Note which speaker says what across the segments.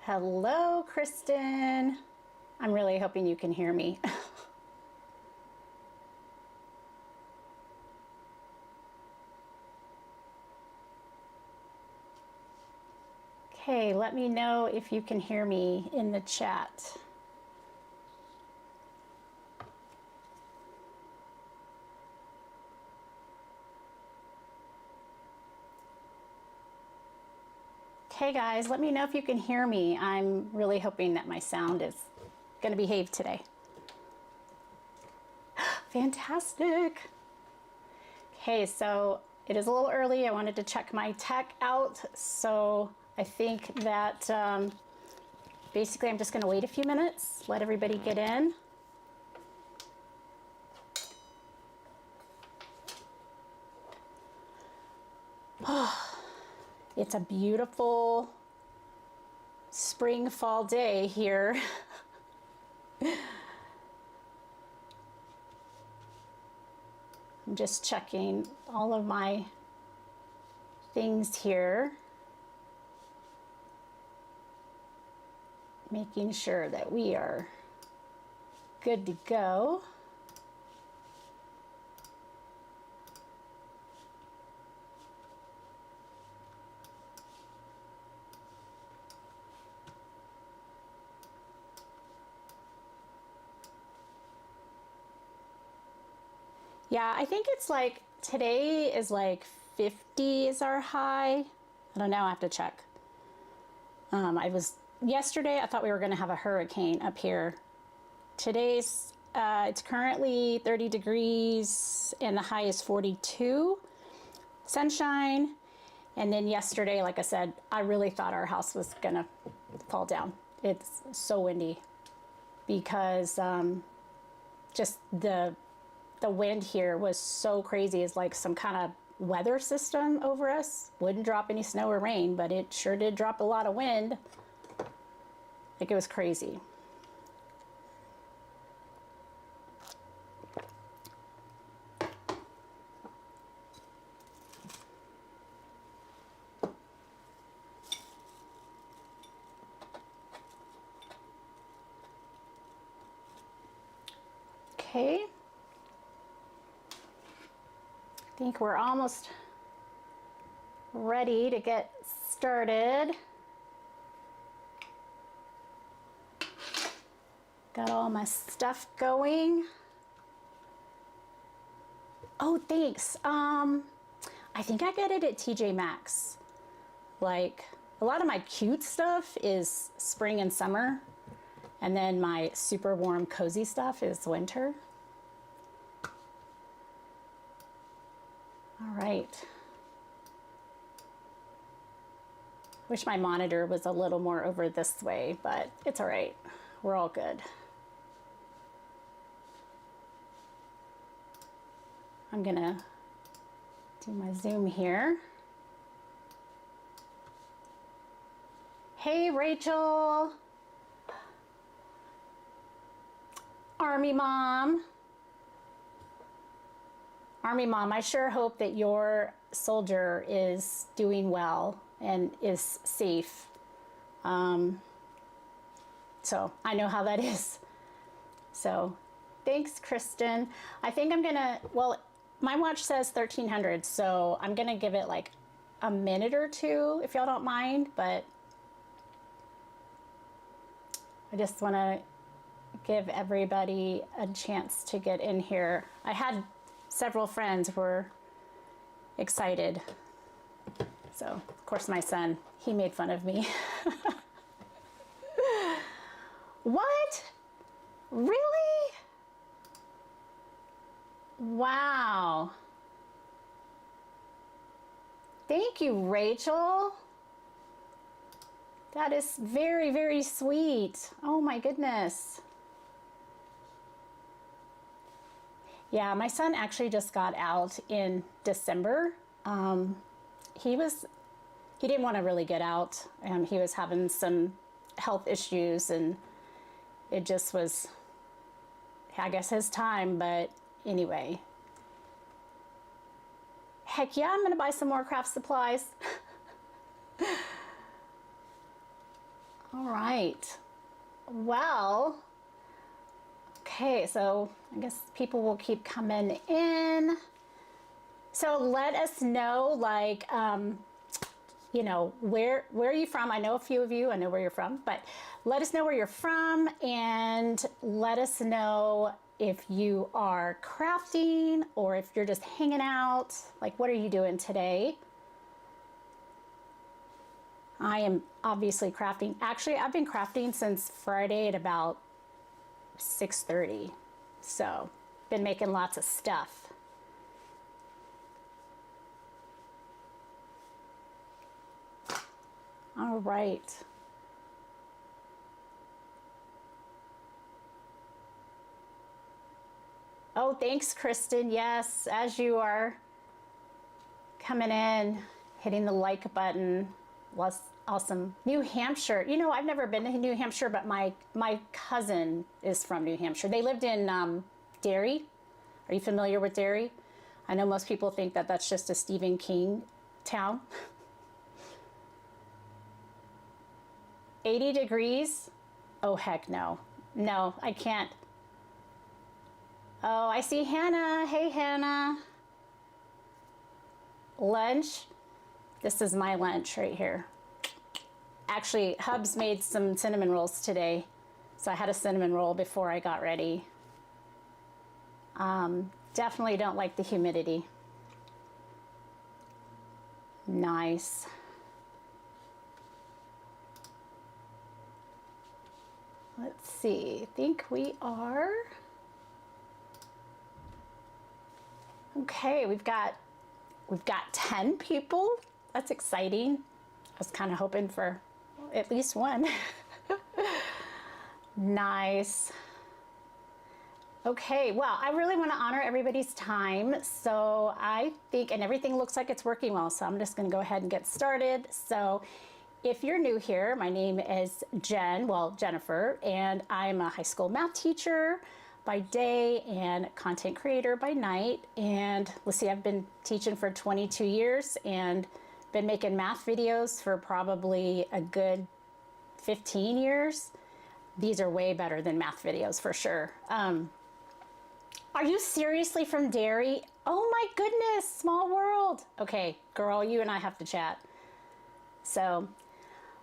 Speaker 1: Hello, Kristen. I'm really hoping you can hear me. Okay, let me know if you can hear me in the chat. Okay guys, let me know if you can hear me. I'm really hoping that my sound is going to behave today. Fantastic. Okay, so it is a little early. I wanted to check my tech out. So I think that basically I'm just going to wait a few minutes, let everybody get in. It's a beautiful spring fall day here. I'm just checking all of my things here, making sure that we are good to go. Yeah, I think it's like today is like 50 is our high. I don't know, I have to check. Yesterday I thought we were going to have a hurricane up here. Today's it's currently 30 degrees and the high is 42. Sunshine. And then yesterday, like I said, I really thought our house was going to fall down. It's so windy because just the wind here was so crazy. It's like some kind of weather system over us. Wouldn't drop any snow or rain, but it sure did drop a lot of wind. Like it was crazy. Okay. I think we're almost ready to get started. Got all my stuff going. Oh, thanks. I think I got it at TJ Maxx. Like a lot of my cute stuff is spring and summer, and then my super warm cozy stuff is winter. All right. Wish my monitor was a little more over this way, but it's all right. We're all good. I'm gonna do my zoom here. Hey, Rachel. Army Mom. Army Mom, I sure hope that your soldier is doing well and is safe. So I know how that is. So thanks, Kristen. I think I'm gonna, well, my watch says 1300, so I'm gonna give it like a minute or two if y'all don't mind, but I just wanna give everybody a chance to get in here. I had several friends were excited. So, of course, my son, he made fun of me. What? Really? Wow. Thank you, Rachel. That is very, very sweet. Oh my goodness. Yeah, my son actually just got out in December. He didn't want to really get out, and he was having some health issues, and it just was, I guess, his time. But anyway, heck yeah, I'm gonna buy some more craft supplies. All right. Well, okay, so I guess people will keep coming in. So let us know, like, you know, where are you from? I know a few of you, I know where you're from, but let us know where you're from, and let us know if you are crafting or if you're just hanging out. Like, what are you doing today? I am obviously crafting. Actually, I've been crafting since Friday at about 6:30. So, been making lots of stuff. All right. Oh, thanks, Kristen. Yes, as you are coming in, hitting the like button. Was awesome. New Hampshire. You know, I've never been to New Hampshire, but my cousin is from New Hampshire. They lived in Derry. Are you familiar with Derry? I know most people think that that's just a Stephen King town. 80 degrees? Oh, heck no. No, I can't. Oh, I see Hannah. Hey, Hannah. Lunch. This is my lunch right here. Actually, Hubs made some cinnamon rolls today. So I had a cinnamon roll before I got ready. Definitely don't like the humidity. Nice. Let's see, I think we are. Okay, we've got 10 people. That's exciting. I was kind of hoping for at least one. Nice. Okay, well, I really want to honor everybody's time. So I think, and everything looks like it's working well, so I'm just going to go ahead and get started. So if you're new here, my name is Jennifer, and I'm a high school math teacher by day and content creator by night. And let's see, I've been teaching for 22 years and been making math videos for probably a good 15 years. These are way better than math videos for sure. Are you seriously from Derry? Oh my goodness, small world. Okay, girl, you and I have to chat. So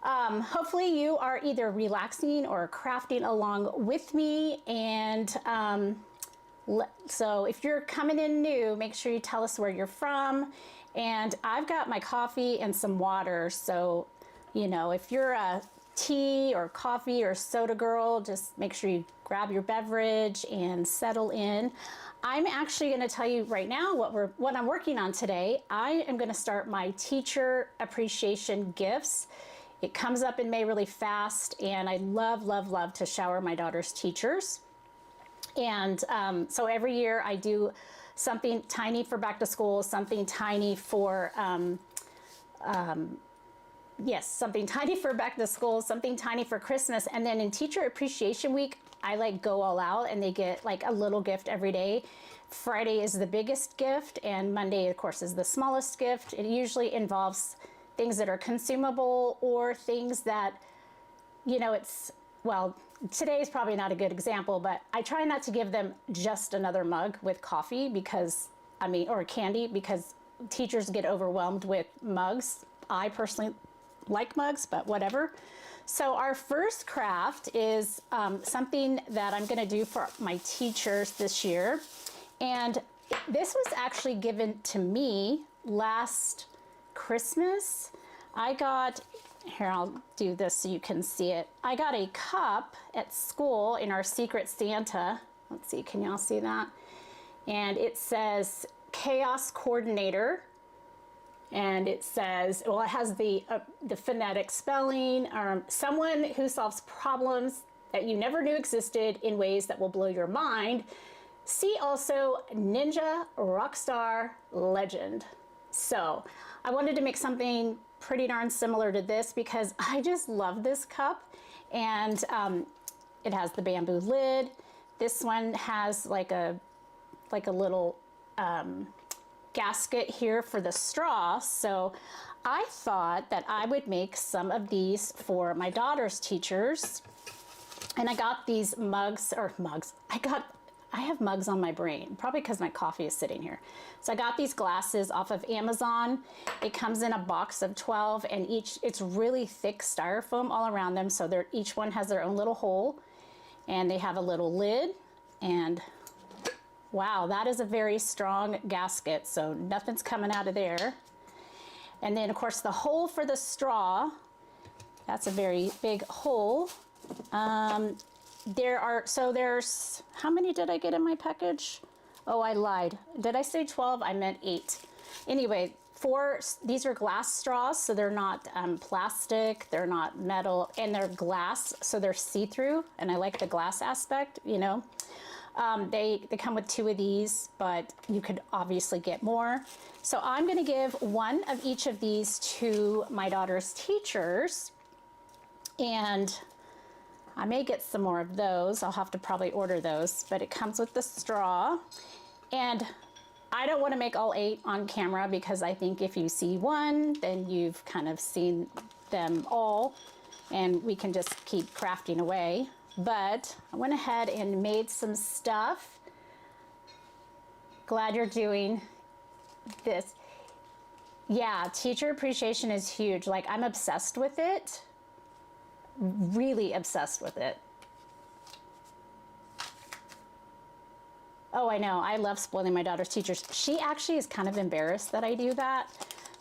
Speaker 1: hopefully you are either relaxing or crafting along with me. And so if you're coming in new, make sure you tell us where you're from. And I've got my coffee and some water. So, you know, if you're a tea or coffee or soda girl, just make sure you grab your beverage and settle in. I'm actually going to tell you right now what I'm working on today. I am going to start my teacher appreciation gifts. It comes up in May really fast, and I love to shower my daughter's teachers. And so every year I do something tiny for back to school, something tiny for something tiny for back to school, something tiny for Christmas, and then in Teacher Appreciation Week, I like go all out, and they get like a little gift every day. Friday is the biggest gift, and Monday, of course, is the smallest gift. It usually involves things that are consumable or things that, you know, well, today is probably not a good example, but I try not to give them just another mug with coffee or candy, because teachers get overwhelmed with mugs. I personally like mugs, but whatever. So our first craft is something that I'm going to do for my teachers this year. And this was actually given to me last Christmas. I got, here, I'll do this so you can see it. I got a cup at school in our Secret Santa. Let's see, can y'all see that? And it says Chaos Coordinator. And it says, well, it has the phonetic spelling, someone who solves problems that you never knew existed in ways that will blow your mind. See also Ninja Rockstar Legend. So I wanted to make something pretty darn similar to this because I just love this cup. And it has the bamboo lid. This one has like a little gasket here for the straw, so I thought that I would make some of these for my daughter's teachers. And I got these mugs, I have mugs on my brain, probably because my coffee is sitting here. So I got these glasses off of Amazon. It comes in a box of 12, and it's really thick styrofoam all around them, so each one has their own little hole, and they have a little lid, and wow, that is a very strong gasket, so nothing's coming out of there. And then of course the hole for the straw, that's a very big hole. There's, how many did I get in my package? Oh, I lied. Did I say 12? I meant 8. Anyway, these are glass straws, so they're not plastic, they're not metal, and they're glass, so they're see-through, and I like the glass aspect, you know. They come with 2 of these, but you could obviously get more. So I'm gonna give 1 of each of these to my daughter's teachers, and I may get some more of those. I'll have to probably order those, but it comes with the straw. And I don't want to make all 8 on camera, because I think if you see 1, then you've kind of seen them all, and we can just keep crafting away. But I went ahead and made some stuff. Glad you're doing this. Yeah, teacher appreciation is huge. Like, I'm obsessed with it. Really obsessed with it. Oh, I know. I love spoiling my daughter's teachers. She actually is kind of embarrassed that I do that.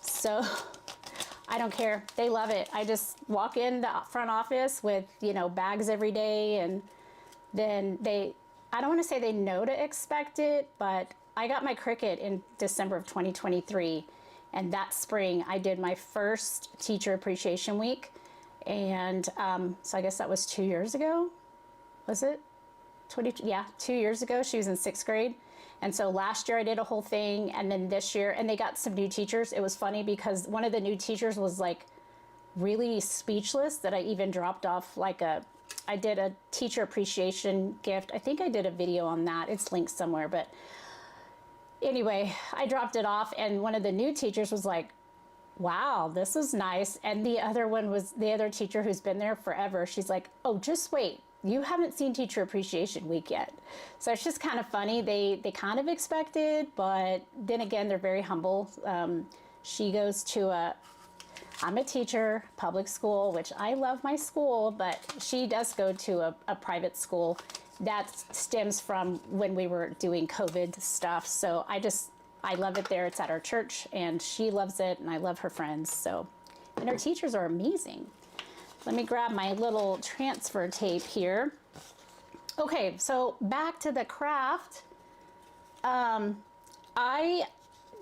Speaker 1: So I don't care. They love it. I just walk in the front office with, you know, bags every day, and then I don't want to say they know to expect it, but I got my Cricut in December of 2023. And that spring I did my first teacher appreciation week. And so I guess that was 2 years ago, was it? 2 years ago. She was in 6th grade. And so last year I did a whole thing, and then this year, and they got some new teachers. It was funny because one of the new teachers was like really speechless that I even dropped off like I did a teacher appreciation gift. I think I did a video on that. It's linked somewhere, but anyway, I dropped it off, and one of the new teachers was like, wow, this is nice. And the other one was the other teacher who's been there forever. She's like, oh, just wait. You haven't seen Teacher Appreciation Week yet. So it's just kind of funny. They kind of expect it, but then again, they're very humble. She goes to I'm a teacher, public school, which I love my school, but she does go to a private school. That stems from when we were doing COVID stuff. So I love it there. It's at our church, and she loves it, and I love her friends. So, and her teachers are amazing. Let me grab my little transfer tape here. Okay, so back to the craft. I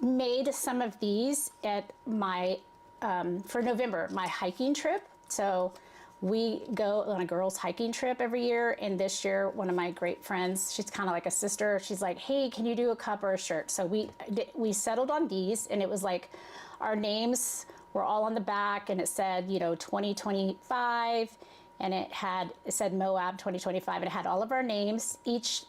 Speaker 1: made some of these at my, for November, my hiking trip. So we go on a girls' hiking trip every year, and this year, one of my great friends, she's kind of like a sister, she's like, hey, can you do a cup or a shirt? So we settled on these, and it was like our names were all on the back, and it said, you know, 2025, and it said Moab 2025, and it had all of our names. Each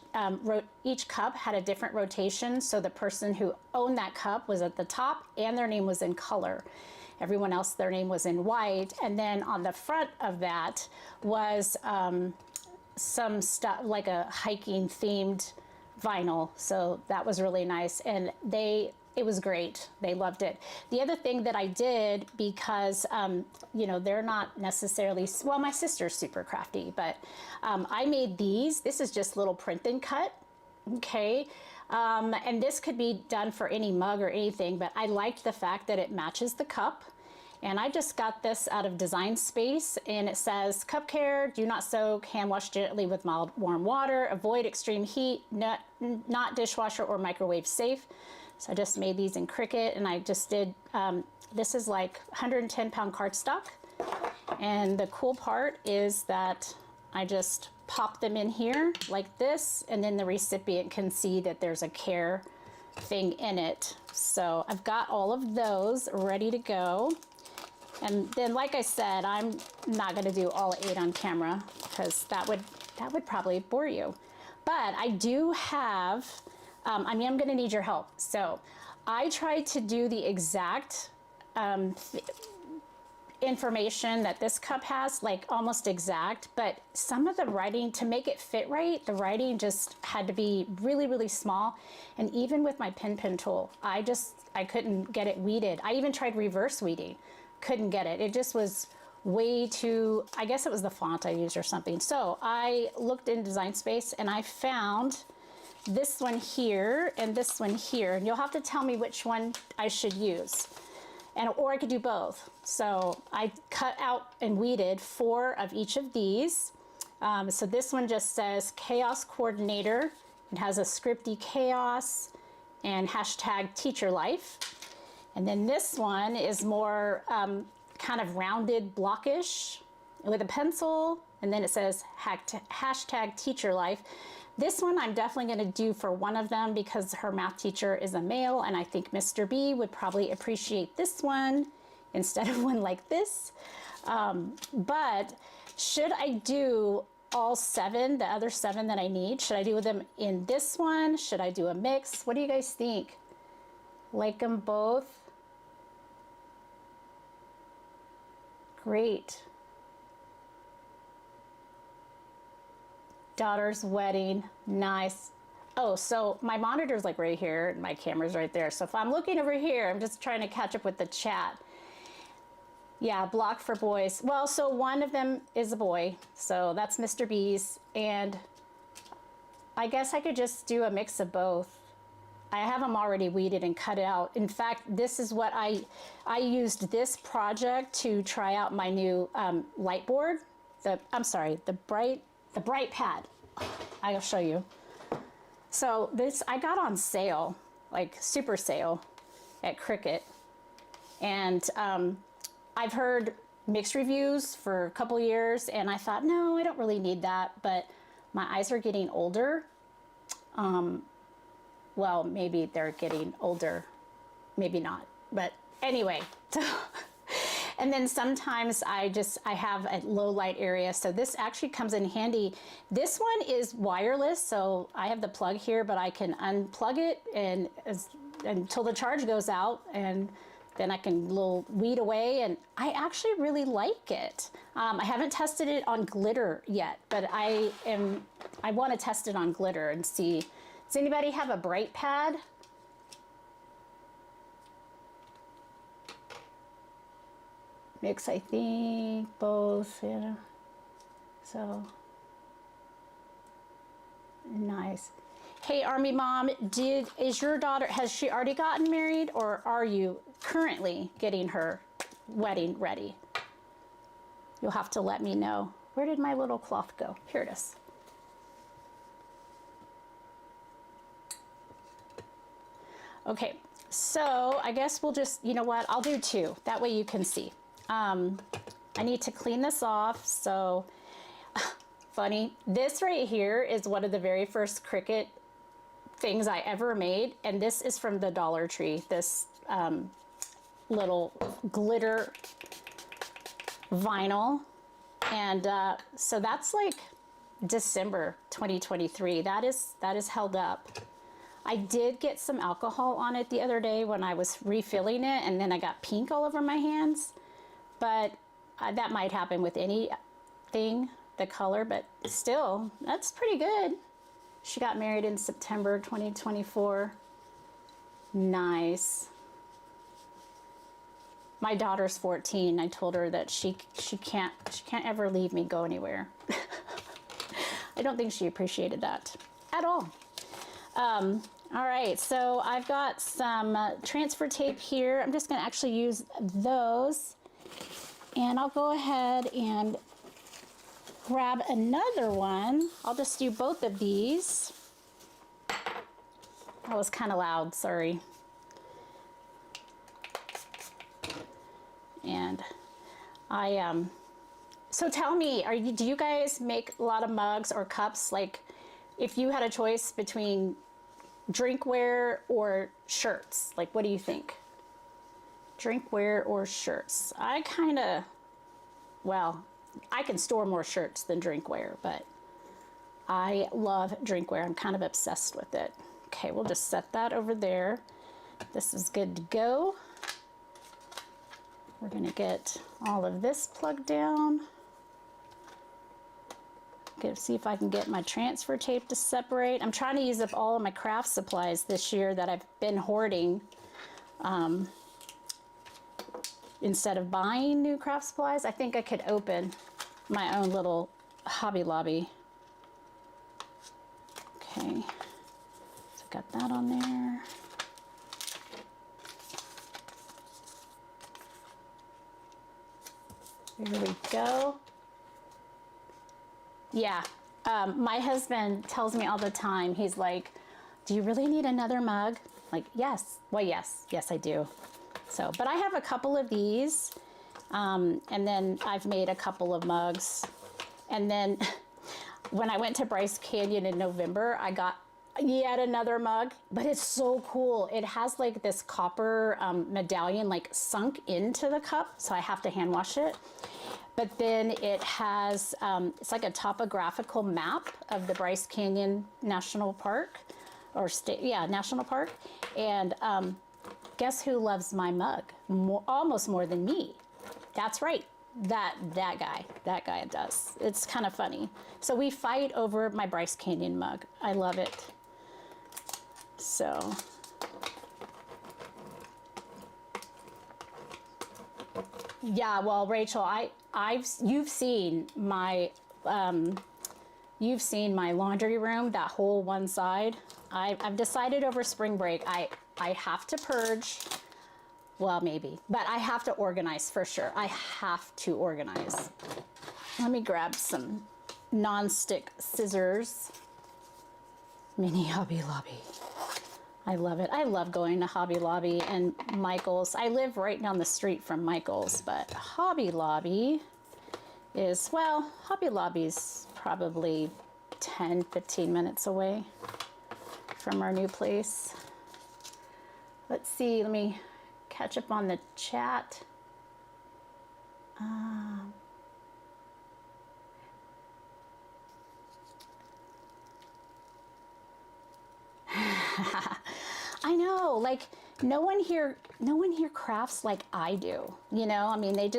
Speaker 1: cup had a different rotation, so the person who owned that cup was at the top, and their name was in color. Everyone else, their name was in white. And then on the front of that was some stuff, like a hiking themed vinyl. So that was really nice. And it was great. They loved it. The other thing that I did, because, you know, they're not necessarily, well, my sister's super crafty, but I made these. This is just little print and cut. Okay. And this could be done for any mug or anything, but I liked the fact that it matches the cup. And I just got this out of Design Space, and it says, cup care, do not soak, hand wash gently with mild warm water, avoid extreme heat, not dishwasher or microwave safe. So I just made these in Cricut, and I just did, this is like 110-pound cardstock. And the cool part is that I just pop them in here like this, and then the recipient can see that there's a care thing in it. So I've got all of those ready to go. And then, like I said, I'm not going to do all 8 on camera, because that would probably bore you. But I do have, I mean, I'm going to need your help. So I tried to do the exact information that this cup has, like almost exact, but some of the writing, to make it fit right, the writing just had to be really, really small. And even with my pen tool, I couldn't get it weeded. I even tried reverse weeding, couldn't get it. It just was way too, I guess it was the font I used or something. So I looked in Design Space and I found this one here and this one here, and you'll have to tell me which one I should use. Or I could do both. So I cut out and weeded 4 of each of these. So this one just says Chaos Coordinator. It has a scripty chaos and hashtag teacher life. And then this one is more kind of rounded blockish with a pencil. And then it says hashtag teacher life. This one I'm definitely going to do for one of them because her math teacher is a male, and I think Mr. B would probably appreciate this one instead of one like this. But should I do all 7, the other 7 that I need? Should I do them in this one? Should I do a mix? What do you guys think? Like them both? Great. Daughter's wedding, nice. Oh, so my monitor's like right here and my camera's right there. So if I'm looking over here, I'm just trying to catch up with the chat. Yeah, block for boys. Well, so one of them is a boy, so that's Mr. B's, and I guess I could just do a mix of both. I have them already weeded and cut out. In fact, this is what I used this project to try out my new light board. The bright pad. I'll show you. So this I got on sale, like super sale at Cricut. And I've heard mixed reviews for a couple years, and I thought, no, I don't really need that, but my eyes are getting older. Well, maybe they're getting older, maybe not, but anyway. And then sometimes I have a low light area, so this actually comes in handy. This one is wireless, so I have the plug here, but I can unplug it until the charge goes out, and then I can little weed away, and I actually really like it. I haven't tested it on glitter yet, but I want to test it on glitter and see. Does anybody have a bright pad? Mix, I think, both, yeah. So, nice. Hey, Army Mom, is your daughter, has she already gotten married, or are you currently getting her wedding ready? You'll have to let me know. Where did my little cloth go? Here it is. Okay, so I guess we'll just, you know what, I'll do 2. That way you can see. I need to clean this off, so funny. This right here is one of the very first Cricut things I ever made, and this is from the Dollar Tree, this little glitter vinyl. And so that's like December 2023. That is held up. I did get some alcohol on it the other day when I was refilling it, and then I got pink all over my hands. But that might happen with anything, the color, but still, that's pretty good. She got married in September 2024. Nice. My daughter's 14. I told her that she can't ever leave me, go anywhere. I don't think she appreciated that at all. All right, so I've got some transfer tape here. I'm just gonna actually use those. And I'll go ahead and grab another one. I'll just do both of these. That was kind of loud, sorry. And so tell me, do you guys make a lot of mugs or cups? Like, if you had a choice between drinkware or shirts, like, what do you think? Drinkware or shirts? I can store more shirts than drinkware, but I love drinkware. I'm kind of obsessed with it. Okay, we'll just set that over there. this is good to go. We're gonna get all of this plugged down. See if I can get my transfer tape to separate. I'm trying to use up all of my craft supplies this year that I've been hoarding. Instead of buying new craft supplies, I think I could open my own little Hobby Lobby. Okay, so got that on there. Here we go. Yeah, my husband tells me all the time, he's like, do you really need another mug? Like, yes. Well, yes, I do. So, but I have a couple of these, and then I've made a couple of mugs. And then when I went to Bryce Canyon in November, I got yet another mug, but it's so cool. It has like this copper medallion like sunk into the cup, so I have to hand wash it. But then it has, it's like a topographical map of the Bryce Canyon National Park, or National Park. And guess who loves my mug? Almost more than me. That's right, that guy does. It's kind of funny. So we fight over my Bryce Canyon mug. I love it. So. Yeah, well, Rachel, you've seen my laundry room, that whole one side. I've decided over spring break, I have to purge. Well, maybe, but I have to organize for sure. I have to organize. Let me grab some non-stick scissors. Mini Hobby Lobby. I love it. I love going to Hobby Lobby and Michael's. I live right down the street from Michael's, but Hobby Lobby is, well, Hobby Lobby's probably 10, 15 minutes away from our new place. Let's see, let me catch up on the chat. I know, like no one here crafts like I do. You know, I mean, they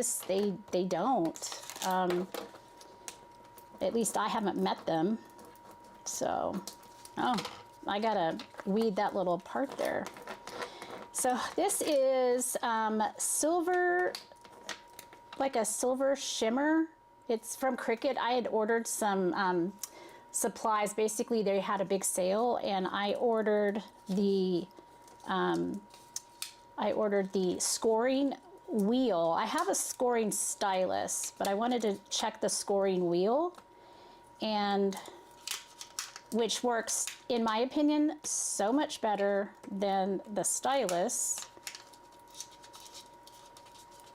Speaker 1: don't. At least I haven't met them. So, oh, I gotta weed that little part there. So this is silver, like a silver shimmer. It's from Cricut. I had ordered some supplies. Basically, they had a big sale, and I ordered the scoring wheel. I have a scoring stylus, but I wanted to check the scoring wheel, and which works, in my opinion, so much better than the stylus.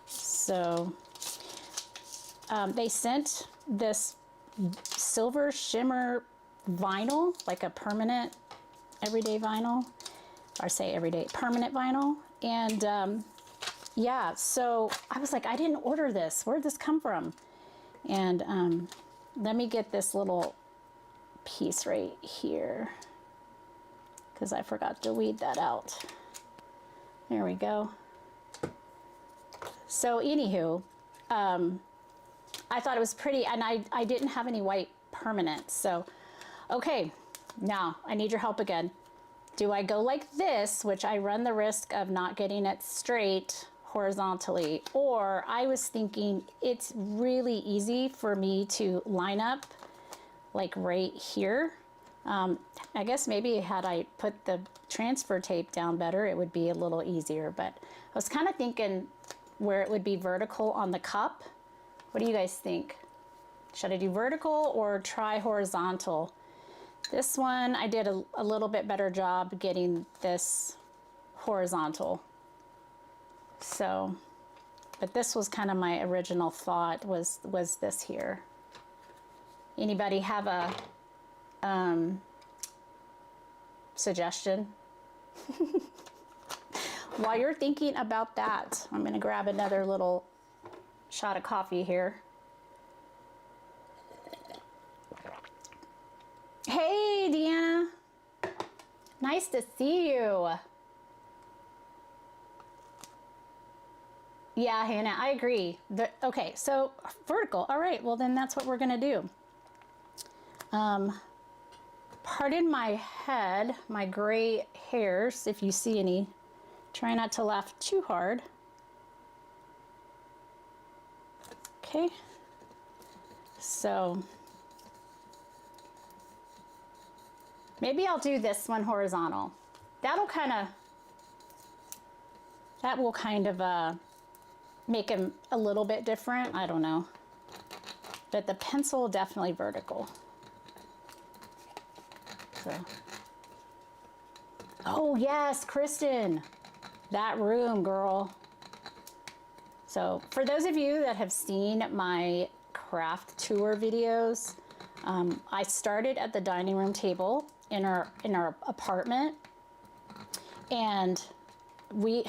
Speaker 1: So they sent this silver shimmer vinyl, like a permanent everyday vinyl, or say everyday permanent vinyl. And yeah, so I was like, I didn't order this. Where'd this come from? And let me get this little piece right here, because I forgot to weed that out. There we go. So anywho, I thought it was pretty, and I didn't have any white permanent. So, okay, now I need your help again. Do I go like this, which I run the risk of not getting it straight horizontally, or I was thinking it's really easy for me to line up like right here. I guess maybe had I put the transfer tape down better, it would be a little easier, but I was kind of thinking where it would be vertical on the cup. What do you guys think? Should I do vertical or try horizontal? This one, I did a little bit better job getting this horizontal. So, but this was kind of my original thought, was this here. Anybody have a suggestion? While you're thinking about that, I'm gonna grab another little shot of coffee here. Hey, Deanna. Nice to see you. Yeah, Hannah, I agree. Okay, so vertical. All right, well then that's what we're gonna do. Pardon my head, my gray hairs, if you see any. Try not to laugh too hard. Okay, so maybe I'll do this one horizontal. That will kind of make him a little bit different. I don't know. But the pencil definitely vertical. So. Oh yes, Kristen. That room, girl. So for those of you that have seen my craft tour videos, I started at the dining room table in our apartment, and we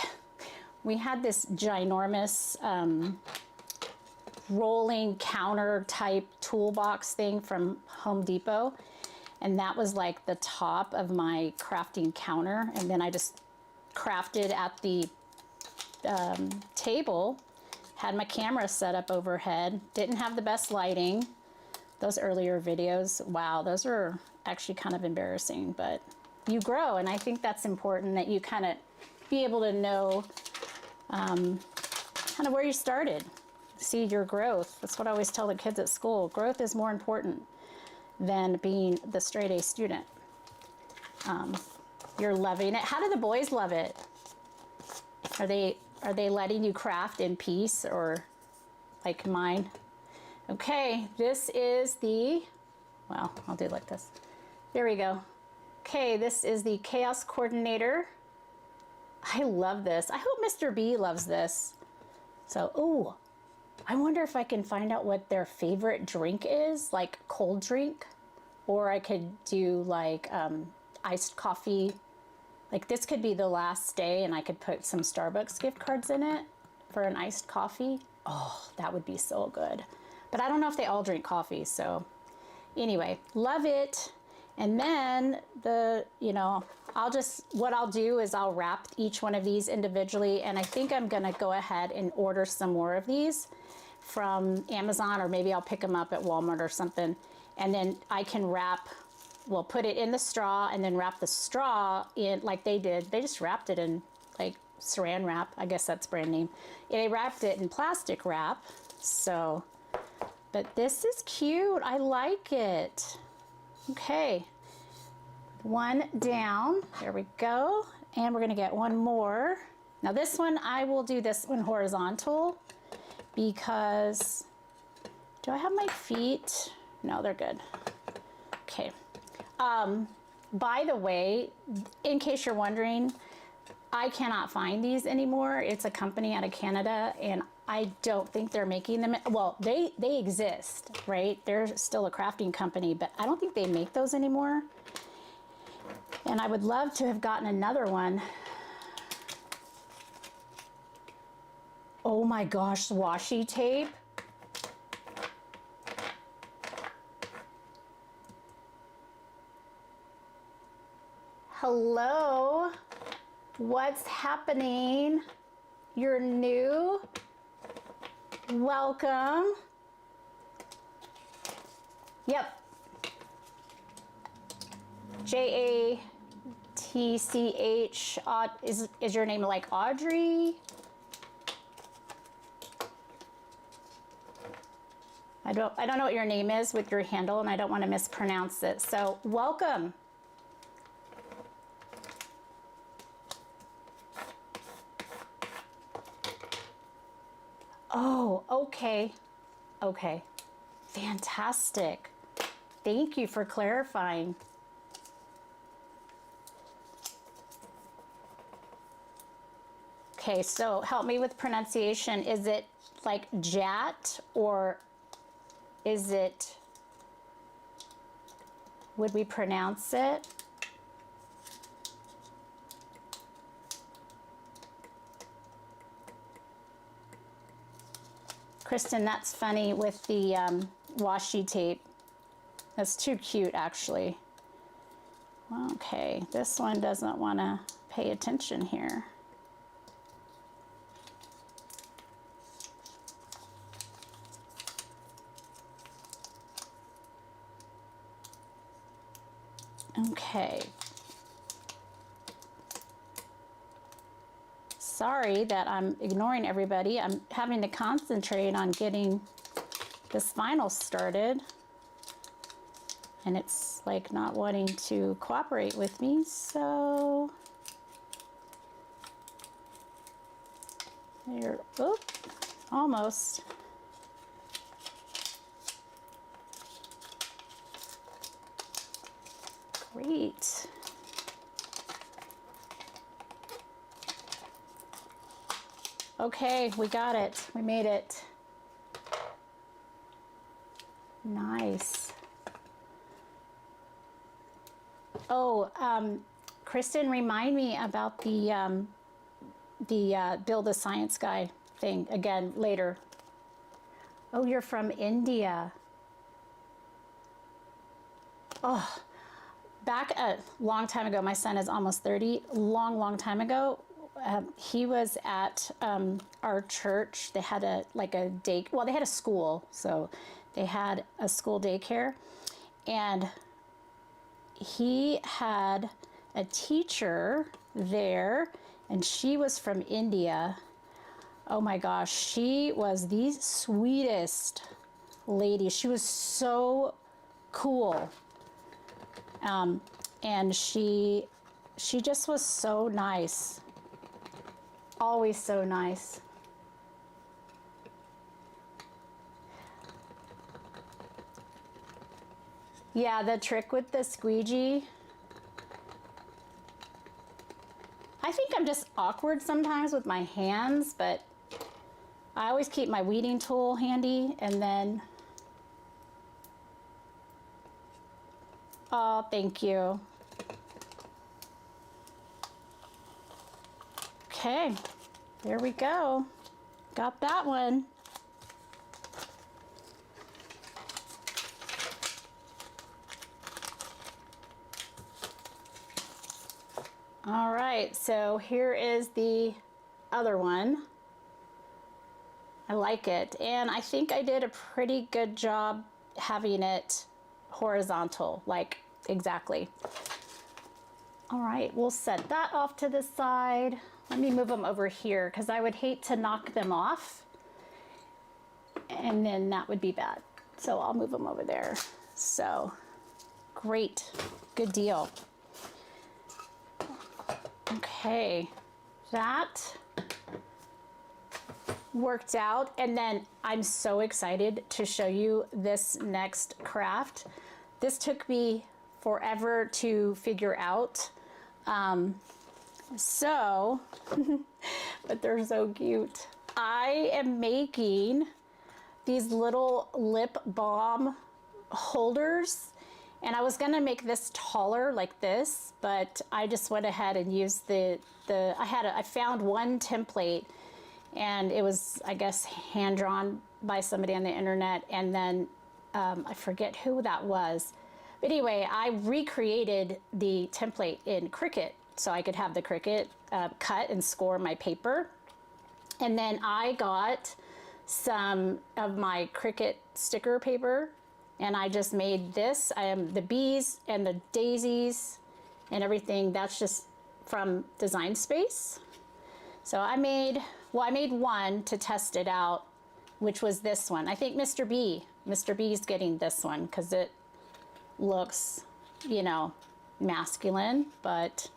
Speaker 1: had this ginormous rolling counter type toolbox thing from Home Depot, and that was like the top of my crafting counter, and then I just crafted at the table, had my camera set up overhead, didn't have the best lighting. Those earlier videos, wow, those are actually kind of embarrassing, but you grow, and I think that's important, that you kind of be able to know kind of where you started, see your growth. That's what I always tell the kids at school. Growth is more important than being the straight A student. You're loving it. How do the boys love it? Are they letting you craft in peace, or like mine? Okay, this is the, well, I'll do it like this. There we go. Okay, this is the Chaos Coordinator. I love this. I hope Mr. B loves this. So, ooh, I wonder if I can find out what their favorite drink is, like cold drink, or I could do like iced coffee. Like this could be the last day and I could put some Starbucks gift cards in it for an iced coffee. Oh, that would be so good. But I don't know if they all drink coffee, so anyway, love it. And then what I'll do is I'll wrap each one of these individually, and I think I'm gonna go ahead and order some more of these from Amazon, or maybe I'll pick them up at Walmart or something, and then I can put it in the straw and then wrap the straw in like they did. They just wrapped it in like saran wrap. I guess that's brand name. They wrapped it in plastic wrap. So, but this is cute. I like it. Okay. One down. There we go. And we're going to get one more. Now this one, I will do this one horizontal because, do I have my feet? No, they're good. Okay. By the way, in case you're wondering, I cannot find these anymore. It's a company out of Canada, and I don't think they're making them. Well, they exist, right? They're still a crafting company, but I don't think they make those anymore. And I would love to have gotten another one. Oh my gosh, washi tape. Hello, what's happening? You're new? Welcome. Yep. JATCH, is your name like Audrey? I don't know what your name is with your handle, and I don't want to mispronounce it. So welcome. Oh, okay. Okay. Fantastic. Thank you for clarifying. Okay, so help me with pronunciation. Is it like Jat, or is it, would we pronounce it? Kristen, that's funny with the washi tape. That's too cute, actually. Okay, this one doesn't want to pay attention here. Okay. Sorry that I'm ignoring everybody. I'm having to concentrate on getting this vinyl started. And it's like not wanting to cooperate with me, so there, oh, almost. Great. Okay, we got it. We made it. Nice. Oh, Kristen, remind me about the Build a Science Guy thing again later. Oh, you're from India. Oh, back a long time ago, my son is almost 30, long time ago, he was at our church. They had they had a school, so they had a school daycare, and he had a teacher there, and she was from India. Oh my gosh, she was the sweetest lady. She was so cool. And she just was so nice. Always so nice. Yeah, the trick with the squeegee. I think I'm just awkward sometimes with my hands, but I always keep my weeding tool handy, and then, oh, thank you. Okay, there we go. Got that one. All right, so here is the other one. I like it, and I think I did a pretty good job having it horizontal, like exactly. All right, we'll set that off to the side. Let me move them over here because I would hate to knock them off, and then that would be bad. So I'll move them over there. So great, good deal. Okay, that worked out, and then I'm so excited to show you this next craft. This took me forever to figure out. But they're so cute. I am making these little lip balm holders, and I was gonna make this taller like this, but I just went ahead and used I found one template, and it was, I guess, hand drawn by somebody on the internet, and then I forget who that was. But anyway, I recreated the template in Cricut so I could have the Cricut cut and score my paper. And then I got some of my Cricut sticker paper, and I just made this. The bees and the daisies and everything, that's just from Design Space. So I made one to test it out, which was this one. I think Mr. B's getting this one because it looks, masculine, but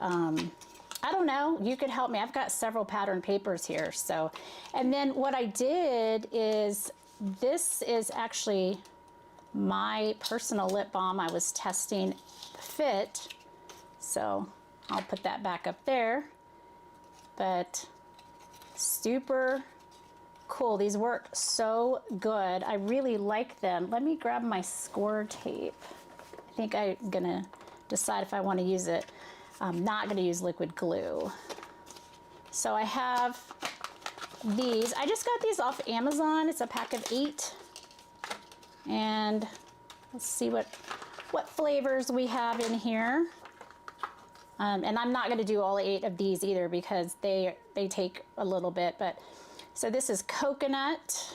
Speaker 1: I don't know, you could help me. I've got several pattern papers here. So, and then what I did is, this is actually my personal lip balm. I was testing fit, so I'll put that back up there. But super cool. These work so good. I really like them. Let me grab my score tape. I think I'm gonna decide if I want to use it. I'm not gonna use liquid glue. So I have these. I just got these off Amazon. It's a pack of 8. And let's see what flavors we have in here. And I'm not gonna do all 8 of these either because they take a little bit, but so this is coconut,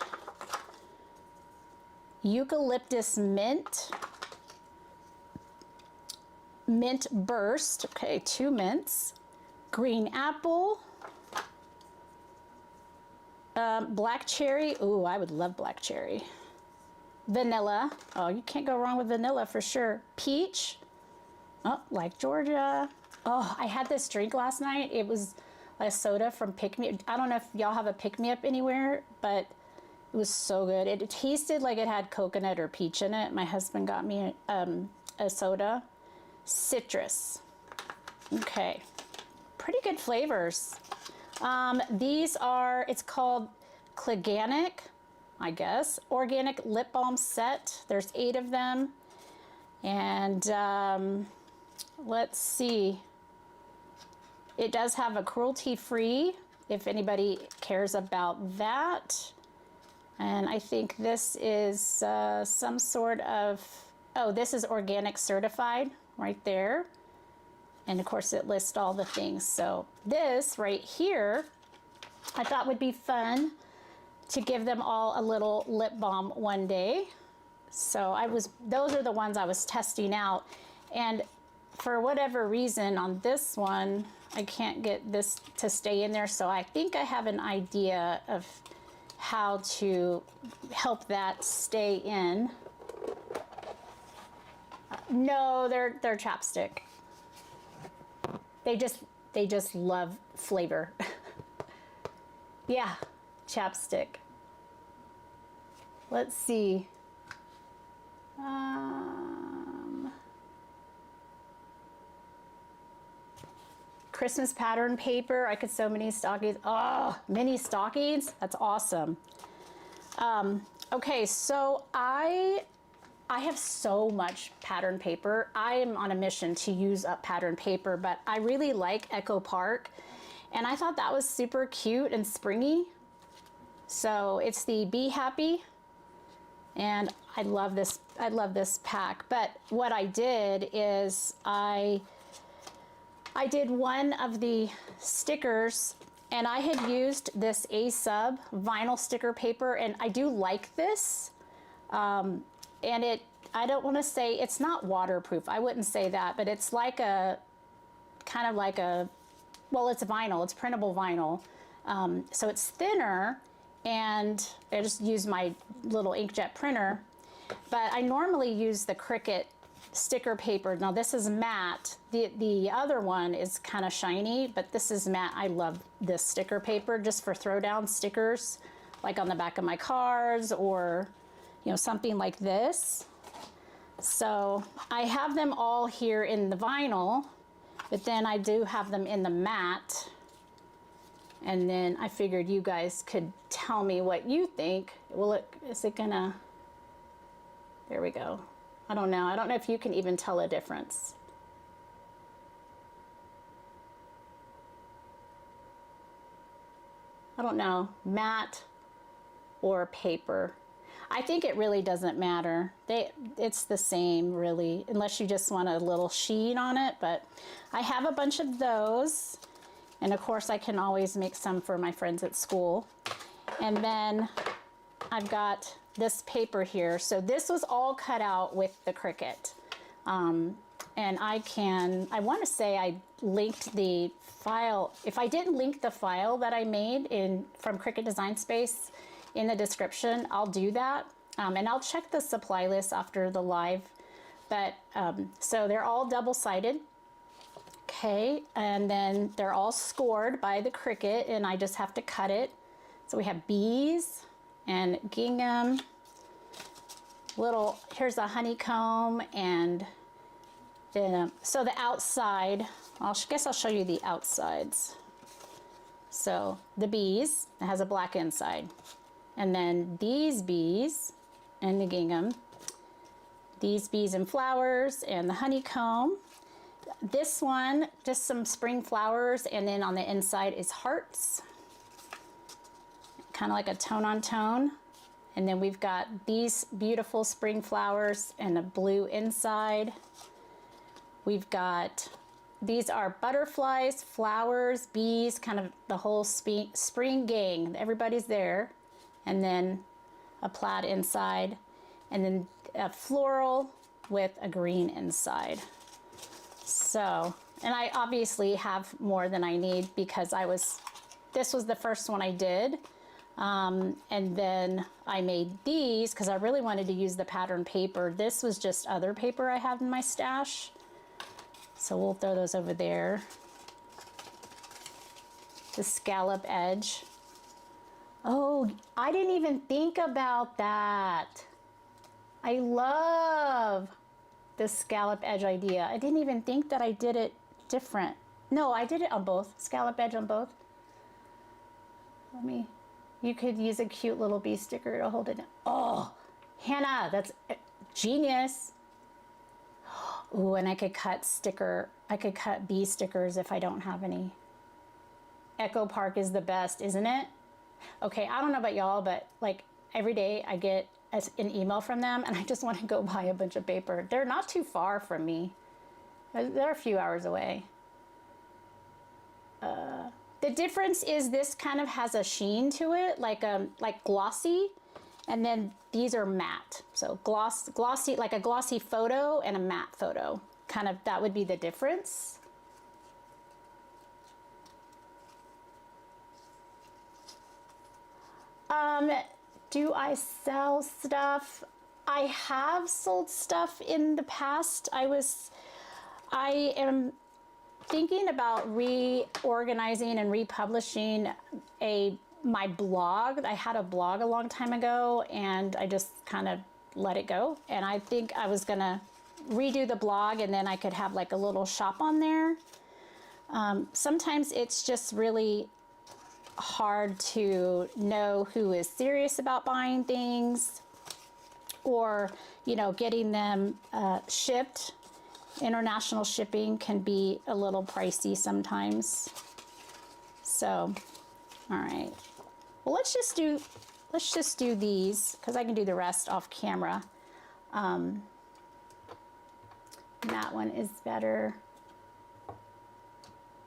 Speaker 1: eucalyptus mint, mint burst, okay, 2 mints, green apple, black cherry, ooh, I would love black cherry, vanilla, oh, you can't go wrong with vanilla for sure, peach, oh, like Georgia, oh, I had this drink last night, it was a soda from Pick Me Up. I don't know if y'all have a Pick Me Up anywhere, but it was so good. It tasted like it had coconut or peach in it. My husband got me a soda. Citrus. Okay, pretty good flavors. These are, it's called Cliganic, I guess, organic lip balm set. There's 8 of them. And let's see. It does have a cruelty-free, if anybody cares about that. And I think this is some sort of, oh, this is organic certified right there. And of course it lists all the things. So this right here, I thought would be fun to give them all a little lip balm one day. So those are the ones I was testing out. And for whatever reason on this one, I can't get this to stay in there. So I think I have an idea of how to help that stay in. No, they're chapstick. They just love flavor. Yeah, chapstick. Let's see. Christmas pattern paper. I could sew mini stockings. Oh, mini stockings. That's awesome. Okay, so I have so much pattern paper. I am on a mission to use up pattern paper, but I really like Echo Park, and I thought that was super cute and springy. So it's the Be Happy, and I love this. I love this pack. But what I did is I did one of the stickers, and I had used this A-Sub vinyl sticker paper, and I do like this. And I don't want to say, it's not waterproof. I wouldn't say that, but it's like a, kind of like a, well, it's vinyl, it's printable vinyl. So it's thinner, and I just use my little inkjet printer, but I normally use the Cricut sticker paper. Now this is matte. The other one is kind of shiny, but this is matte. I love this sticker paper just for throwdown stickers, like on the back of my cards or, you know, something like this. So I have them all here in the vinyl, but then I do have them in the matte. And then I figured you guys could tell me what you think. Is it gonna, there we go. I don't know. I don't know if you can even tell a difference. I don't know, matte or paper. I think it really doesn't matter. It's the same really, unless you just want a little sheen on it, but I have a bunch of those. And of course I can always make some for my friends at school. And then I've got this paper here. So this was all cut out with the Cricut. And I want to say I linked the file. If I didn't link the file that I made from Cricut Design Space in the description, I'll do that. And I'll check the supply list after the live. But so they're all double-sided. Okay, and then they're all scored by the Cricut, and I just have to cut it. So we have bees and gingham, here's a honeycomb, and then, so the outside, I guess I'll show you the outsides. So the bees, it has a black inside. And then these bees and the gingham, these bees and flowers and the honeycomb. This one, just some spring flowers, and then on the inside is hearts. Kind of like a tone on tone. And then we've got these beautiful spring flowers and a blue inside. We've got, these are butterflies, flowers, bees, kind of the whole spring gang. Everybody's there. And then a plaid inside. And then a floral with a green inside. So, and I obviously have more than I need because this was the first one I did. And then I made these because I really wanted to use the pattern paper. This was just other paper I have in my stash. So we'll throw those over there. The scallop edge. Oh, I didn't even think about that. I love the scallop edge idea. I didn't even think that I did it different. No, I did it on both. Scallop edge on both. You could use a cute little bee sticker to hold it down. Oh, Hannah, that's genius. Ooh, and I could cut bee stickers if I don't have any. Echo Park is the best, isn't it? Okay, I don't know about y'all, but like every day I get an email from them and I just want to go buy a bunch of paper. They're not too far from me. They're a few hours away. The difference is this kind of has a sheen to it, like glossy, and then these are matte. So glossy, like a glossy photo and a matte photo. Kind of, that would be the difference. Do I sell stuff? I have sold stuff in the past. I am thinking about reorganizing and republishing my blog. I had a blog a long time ago and I just kind of let it go. And I think I was gonna redo the blog and then I could have like a little shop on there. Sometimes it's just really hard to know who is serious about buying things, or getting them shipped. International shipping can be a little pricey sometimes. So, all right. Well, let's just do these because I can do the rest off camera. That one is better.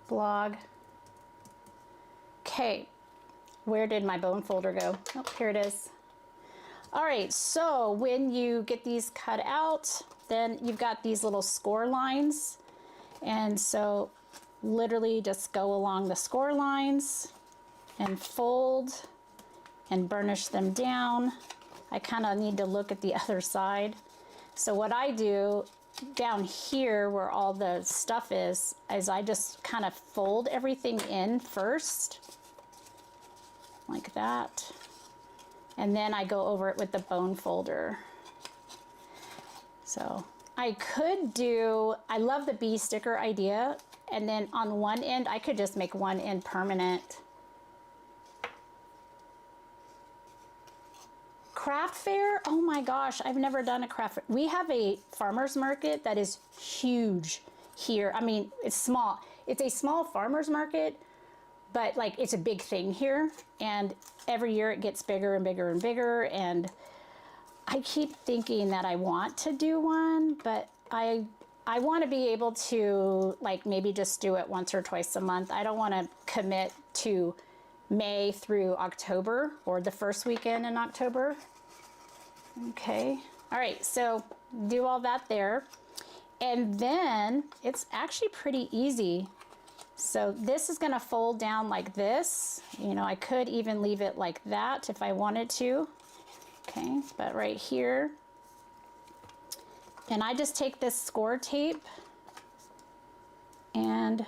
Speaker 1: Blog. Okay, where did my bone folder go? Oh, here it is. All right, so when you get these cut out, then you've got these little score lines. And so literally just go along the score lines and fold and burnish them down. I kind of need to look at the other side. So what I do down here where all the stuff is I just kind of fold everything in first, like that. And then I go over it with the bone folder. So I love the bee sticker idea. And then on one end, I could just make one end permanent. Craft fair, oh my gosh, I've never done a craft fair. We have a farmer's market that is huge here. I mean, it's small. It's a small farmer's market, but like it's a big thing here. And every year it gets bigger and bigger and bigger. And I keep thinking that I want to do one, but I want to be able to like maybe just do it once or twice a month. I don't want to commit to May through October or the first weekend in October. Okay, all right, so do all that there. And then it's actually pretty easy. So this is gonna fold down like this. I could even leave it like that if I wanted to. Okay, but right here. And I just take this score tape and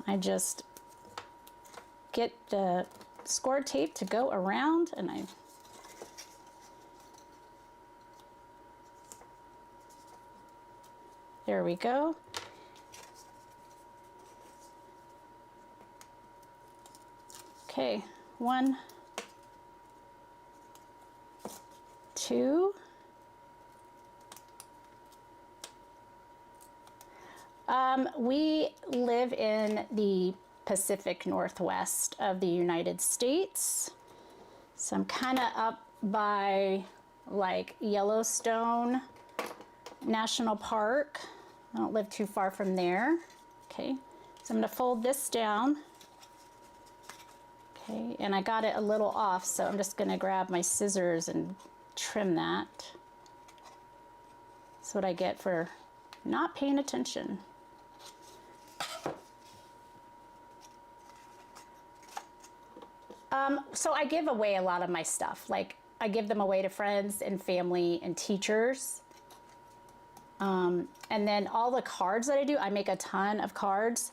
Speaker 1: I just get the score tape to go around and there we go. Okay, 1, 2. We live in the Pacific Northwest of the United States. So I'm kind of up by like Yellowstone National Park. I don't live too far from there. Okay, so I'm gonna fold this down. Okay, and I got it a little off, so I'm just gonna grab my scissors and trim that. That's what I get for not paying attention. So I give away a lot of my stuff. Like I give them away to friends and family and teachers. And then all the cards that I do, I make a ton of cards.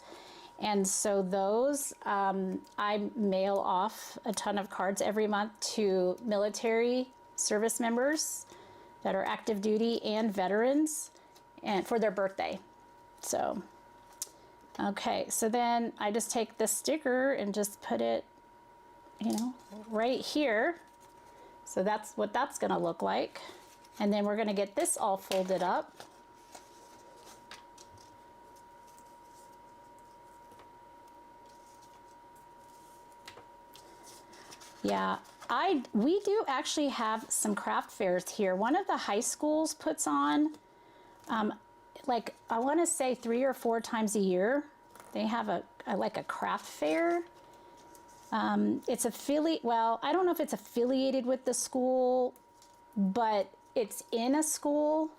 Speaker 1: And so those, I mail off a ton of cards every month to military service members that are active duty and veterans and for their birthday. So, okay, so then I just take this sticker and just put it, you know, right here. So that's what that's gonna look like. And then we're gonna get this all folded up. Yeah, we do actually have some craft fairs here. One of the high schools puts on, like I want to say 3 or 4 times a year. They have like a craft fair. It's well, I don't know if it's affiliated with the school, but it's in a school.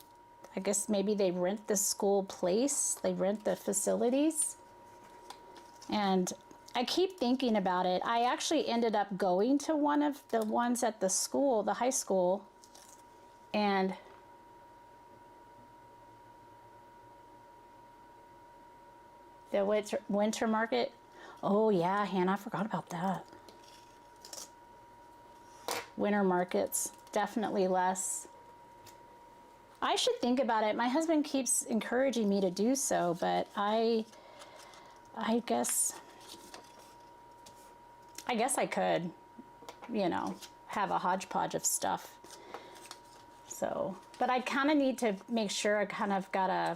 Speaker 1: I guess maybe they rent the school place. They rent the facilities. And I keep thinking about it. I actually ended up going to one of the ones at the school, the high school, and the winter market. Oh yeah, Hannah, I forgot about that. Winter markets, definitely less. I should think about it. My husband keeps encouraging me to do so, but I guess I could, you know, have a hodgepodge of stuff. So, but I kind of need to make sure I kind of got a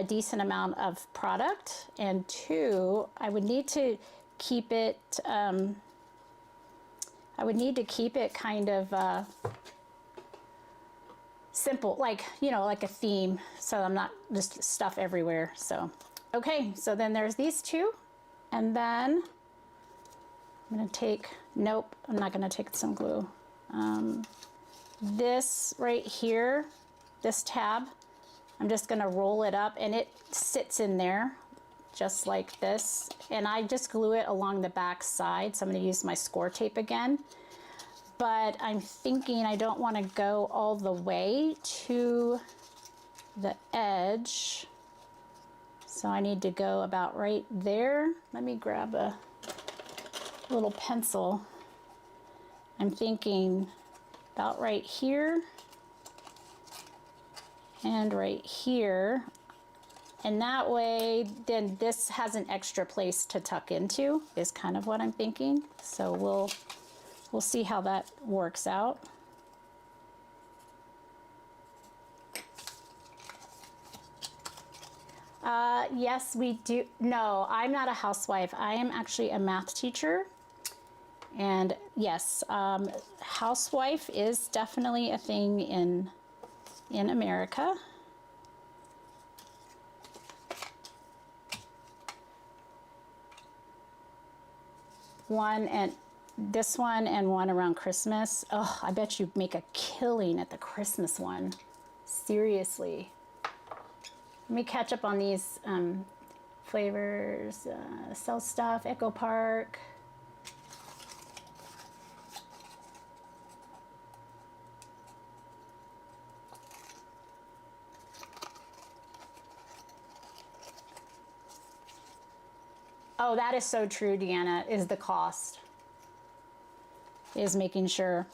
Speaker 1: decent amount of product, and 2, I would need to keep it, kind of simple, like, you know, like a theme, so I'm not just stuff everywhere. So, okay, so then there's these 2. And then I'm gonna take, nope, I'm not gonna take some glue. This right here, this tab, I'm just gonna roll it up and it sits in there just like this. And I just glue it along the back side. So I'm gonna use my score tape again. But I'm thinking I don't wanna go all the way to the edge. So I need to go about right there. Let me grab a little pencil. I'm thinking about right here and right here. And that way, then this has an extra place to tuck into, is kind of what I'm thinking. So we'll see how that works out. Yes, we do. No, I'm not a housewife. I am actually a math teacher. And yes, housewife is definitely a thing in America. This one and one around Christmas. Oh, I bet you make a killing at the Christmas one. Seriously. Let me catch up on these flavors, Sell Stuff, Echo Park. Oh, that is so true, Deanna, is the cost. Is making sure.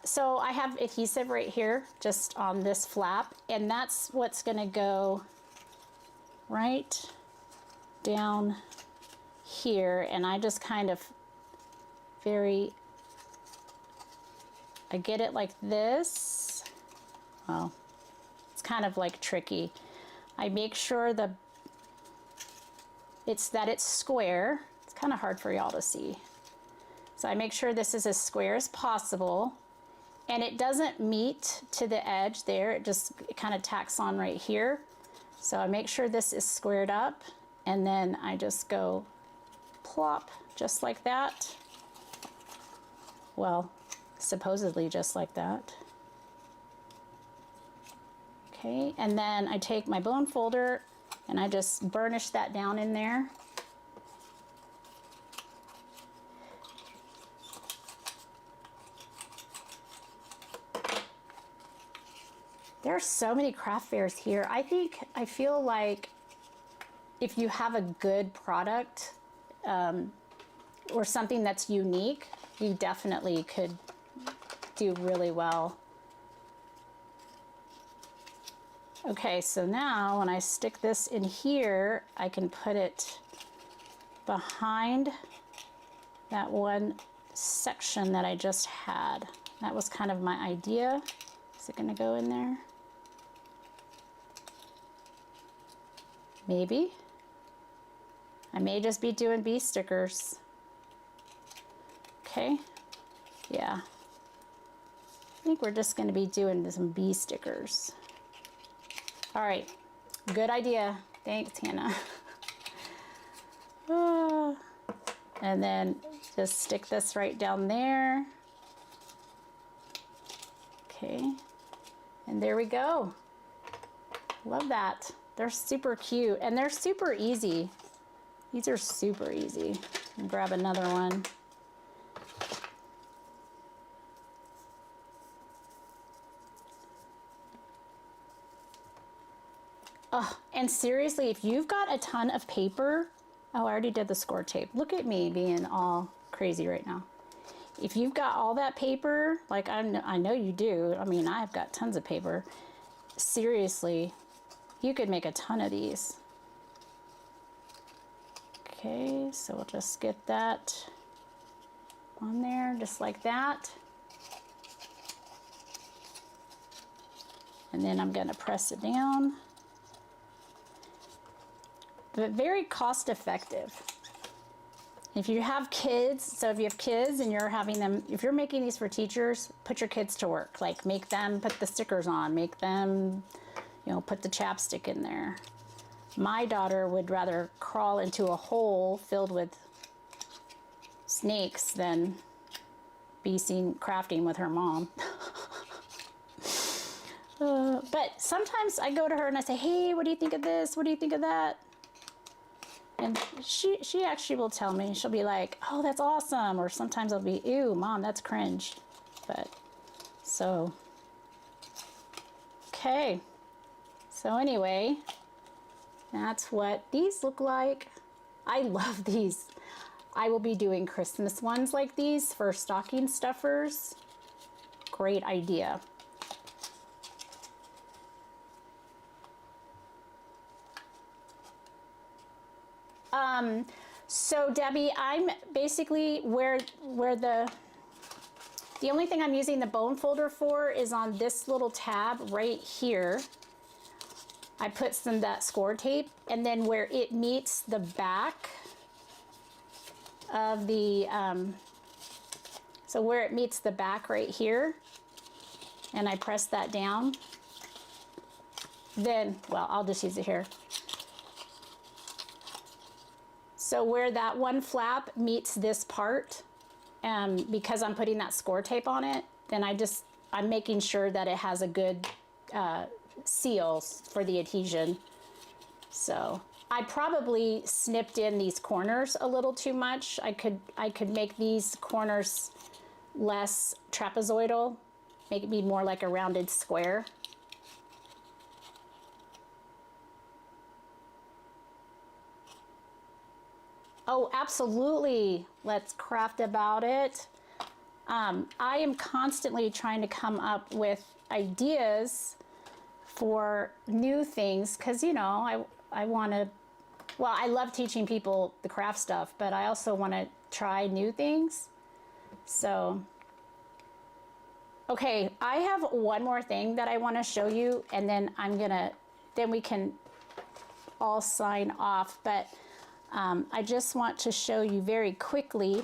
Speaker 1: So I have adhesive right here, just on this flap, and that's what's gonna go right down here. And I just kind of I get it like this. Well, it's kind of like tricky. I make sure it's square. It's kind of hard for y'all to see. So I make sure this is as square as possible, and it doesn't meet to the edge there. It kind of tacks on right here. So I make sure this is squared up, and then I just go plop, just like that. Well, supposedly just like that. Okay, and then I take my bone folder and I just burnish that down in there. are so many craft fairs here. I feel like if you have a good product or something that's unique, you definitely could do really well. Okay, so now when I stick this in here, I can put it behind that one section that I just had. That was kind of my idea. Is it gonna go in there? Maybe. I may just be doing bee stickers. Okay, yeah. I think we're just gonna be doing some bee stickers. All right, good idea. Thanks, Hannah. And then just stick this right down there. Okay, and there we go. Love that. They're super cute and they're super easy. These are super easy. I'll grab another one. Oh, and seriously, if you've got a ton of paper, oh, I already did the score tape. Look at me being all crazy right now. If you've got all that paper, like I know you do, I mean, I've got tons of paper. Seriously, you could make a ton of these. Okay, so we'll just get that on there, just like that. And then I'm gonna press it down. But very cost effective. If you have kids, so if you have kids and you're having them, if you're making these for teachers, put your kids to work. Like make them put the stickers on, make them, you know, put the chapstick in there. My daughter would rather crawl into a hole filled with snakes than be seen crafting with her mom. But sometimes I go to her and I say, hey, what do you think of this? What do you think of that? And she actually will tell me. She'll be like, oh, that's awesome. Or sometimes I'll be, ew, Mom, that's cringe. But, so, okay. So anyway, that's what these look like. I love these. I will be doing Christmas ones like these for stocking stuffers. Great idea. So Debbie, I'm basically where the only thing I'm using the Balm folder for is on this little tab right here. I put some that score tape, and then where it meets the back of the, so where it meets the back right here, and I press that down, then, well, I'll just use it here. So where that one flap meets this part, because I'm putting that score tape on it, then I'm making sure that it has a good seal for the adhesion. So I probably snipped in these corners a little too much. I could make these corners less trapezoidal, make it be more like a rounded square. Oh, absolutely. Let's craft about it. I am constantly trying to come up with ideas for new things because, you know, I want to, well, I love teaching people the craft stuff, but I also want to try new things. So, okay, I have one more thing that I want to show you, and then then we can all sign off. But I just want to show you very quickly.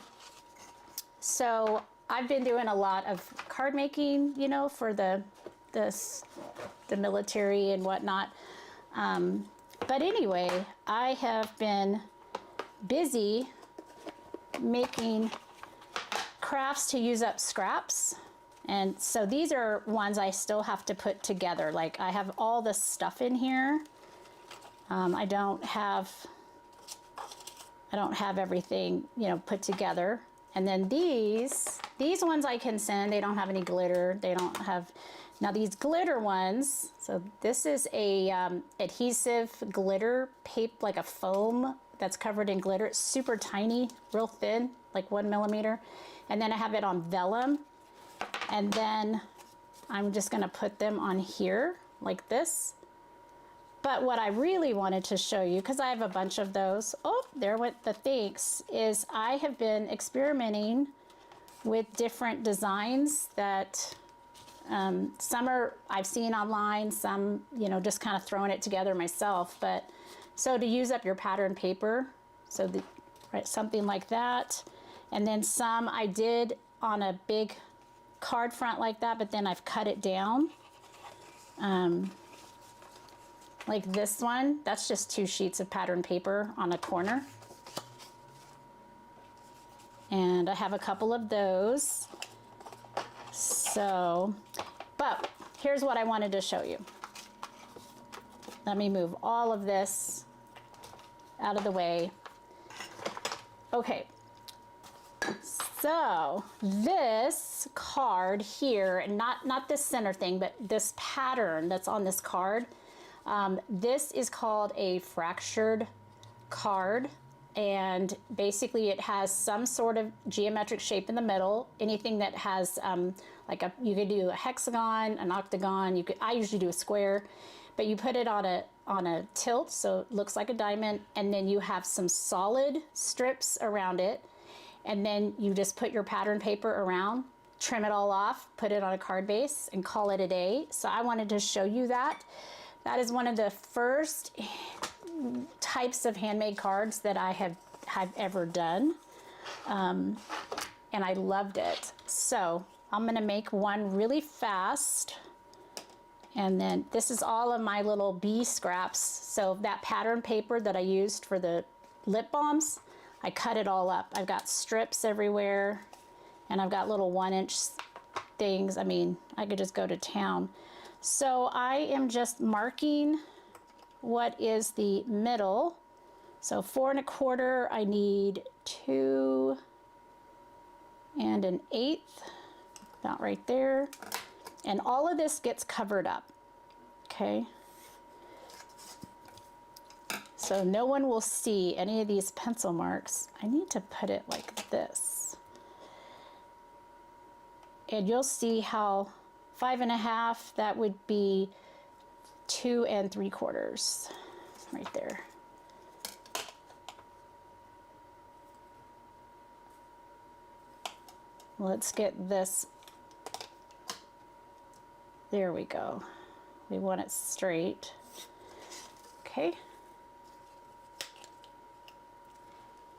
Speaker 1: So I've been doing a lot of card making, you know, for the military and whatnot. But anyway, I have been busy making crafts to use up scraps. And so these are ones I still have to put together. Like I have all this stuff in here. I don't have everything, you know, put together. And then these ones I can send. They don't have any glitter. They don't have Now these glitter ones, so this is a adhesive glitter paper, like a foam that's covered in glitter. It's super tiny, real thin, like 1 millimeter. And then I have it on vellum. And then I'm just gonna put them on here like this. But what I really wanted to show you, because I have a bunch of those, oh, there went the thanks, is I have been experimenting with different designs that some are I've seen online, some, you know, just kind of throwing it together myself. But so to use up your pattern paper, so right, something like that. And then some I did on a big card front like that, but then I've cut it down. Like this one, that's just 2 sheets of pattern paper on a corner. And I have a couple of those. So, but here's what I wanted to show you. Let me move all of this out of the way. Okay. So this card here, and not this center thing, but this pattern that's on this card, this is called a fractured card, and basically it has some sort of geometric shape in the middle. Anything that has like you could do a hexagon, an octagon. I usually do a square, but you put it on a tilt so it looks like a diamond, and then you have some solid strips around it, and then you just put your pattern paper around, trim it all off, put it on a card base, and call it a day. So I wanted to show you that. That is one of the first types of handmade cards that I have ever done. And I loved it. So I'm gonna make one really fast. And then this is all of my little bee scraps. So that pattern paper that I used for the lip balms, I cut it all up. I've got strips everywhere, and I've got little 1-inch things. I mean, I could just go to town. So I am just marking what is the middle. So 4 1/4, I need 2 1/8, about right there. And all of this gets covered up, okay? So no one will see any of these pencil marks. I need to put it like this. And you'll see how 5 1/2, that would be 2 3/4 right there. Let's get this. There we go. We want it straight. Okay.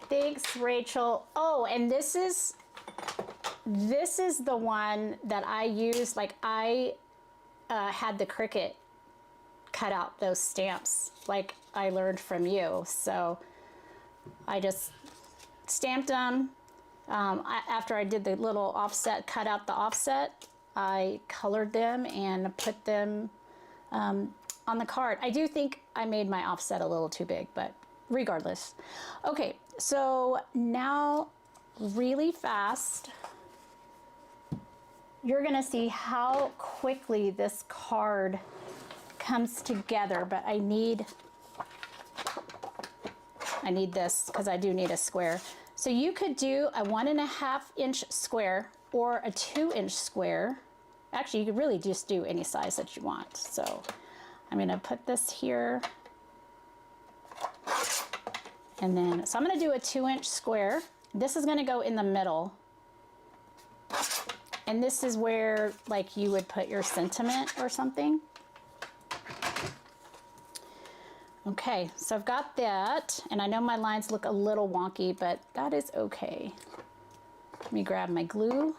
Speaker 1: Thanks, Rachel. Oh, and this is the one that I used. Like I had the Cricut cut out those stamps like I learned from you. So I just stamped them. After I did the little offset, cut out the offset, I colored them and put them on the card. I do think I made my offset a little too big, but regardless. Okay, so now really fast, you're gonna see how quickly this card comes together, but I need this because I do need a square. So you could do a 1 1/2 inch square or a 2-inch square. Actually, you could really just do any size that you want. So I'm gonna put this here. And then, so I'm gonna do a 2-inch square. This is gonna go in the middle. And this is where like you would put your sentiment or something. Okay, so I've got that, and I know my lines look a little wonky, but that is okay. Let me grab my glue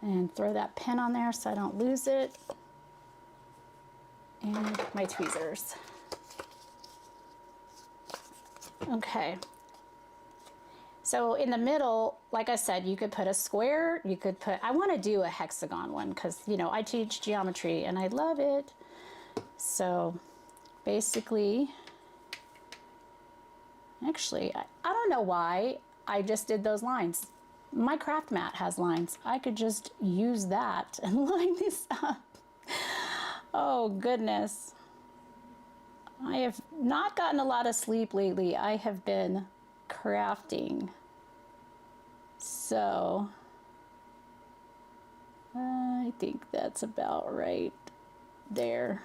Speaker 1: and throw that pen on there so I don't lose it, and my tweezers. Okay, so in the middle, like I said, you could put a square, you could put, I want to do a hexagon one because, you know, I teach geometry and I love it. So basically, actually, I don't know why I just did those lines. my craft mat has lines. I could just use that and line this up. Oh goodness. I have not gotten a lot of sleep lately. I have been crafting. So I think that's about right there.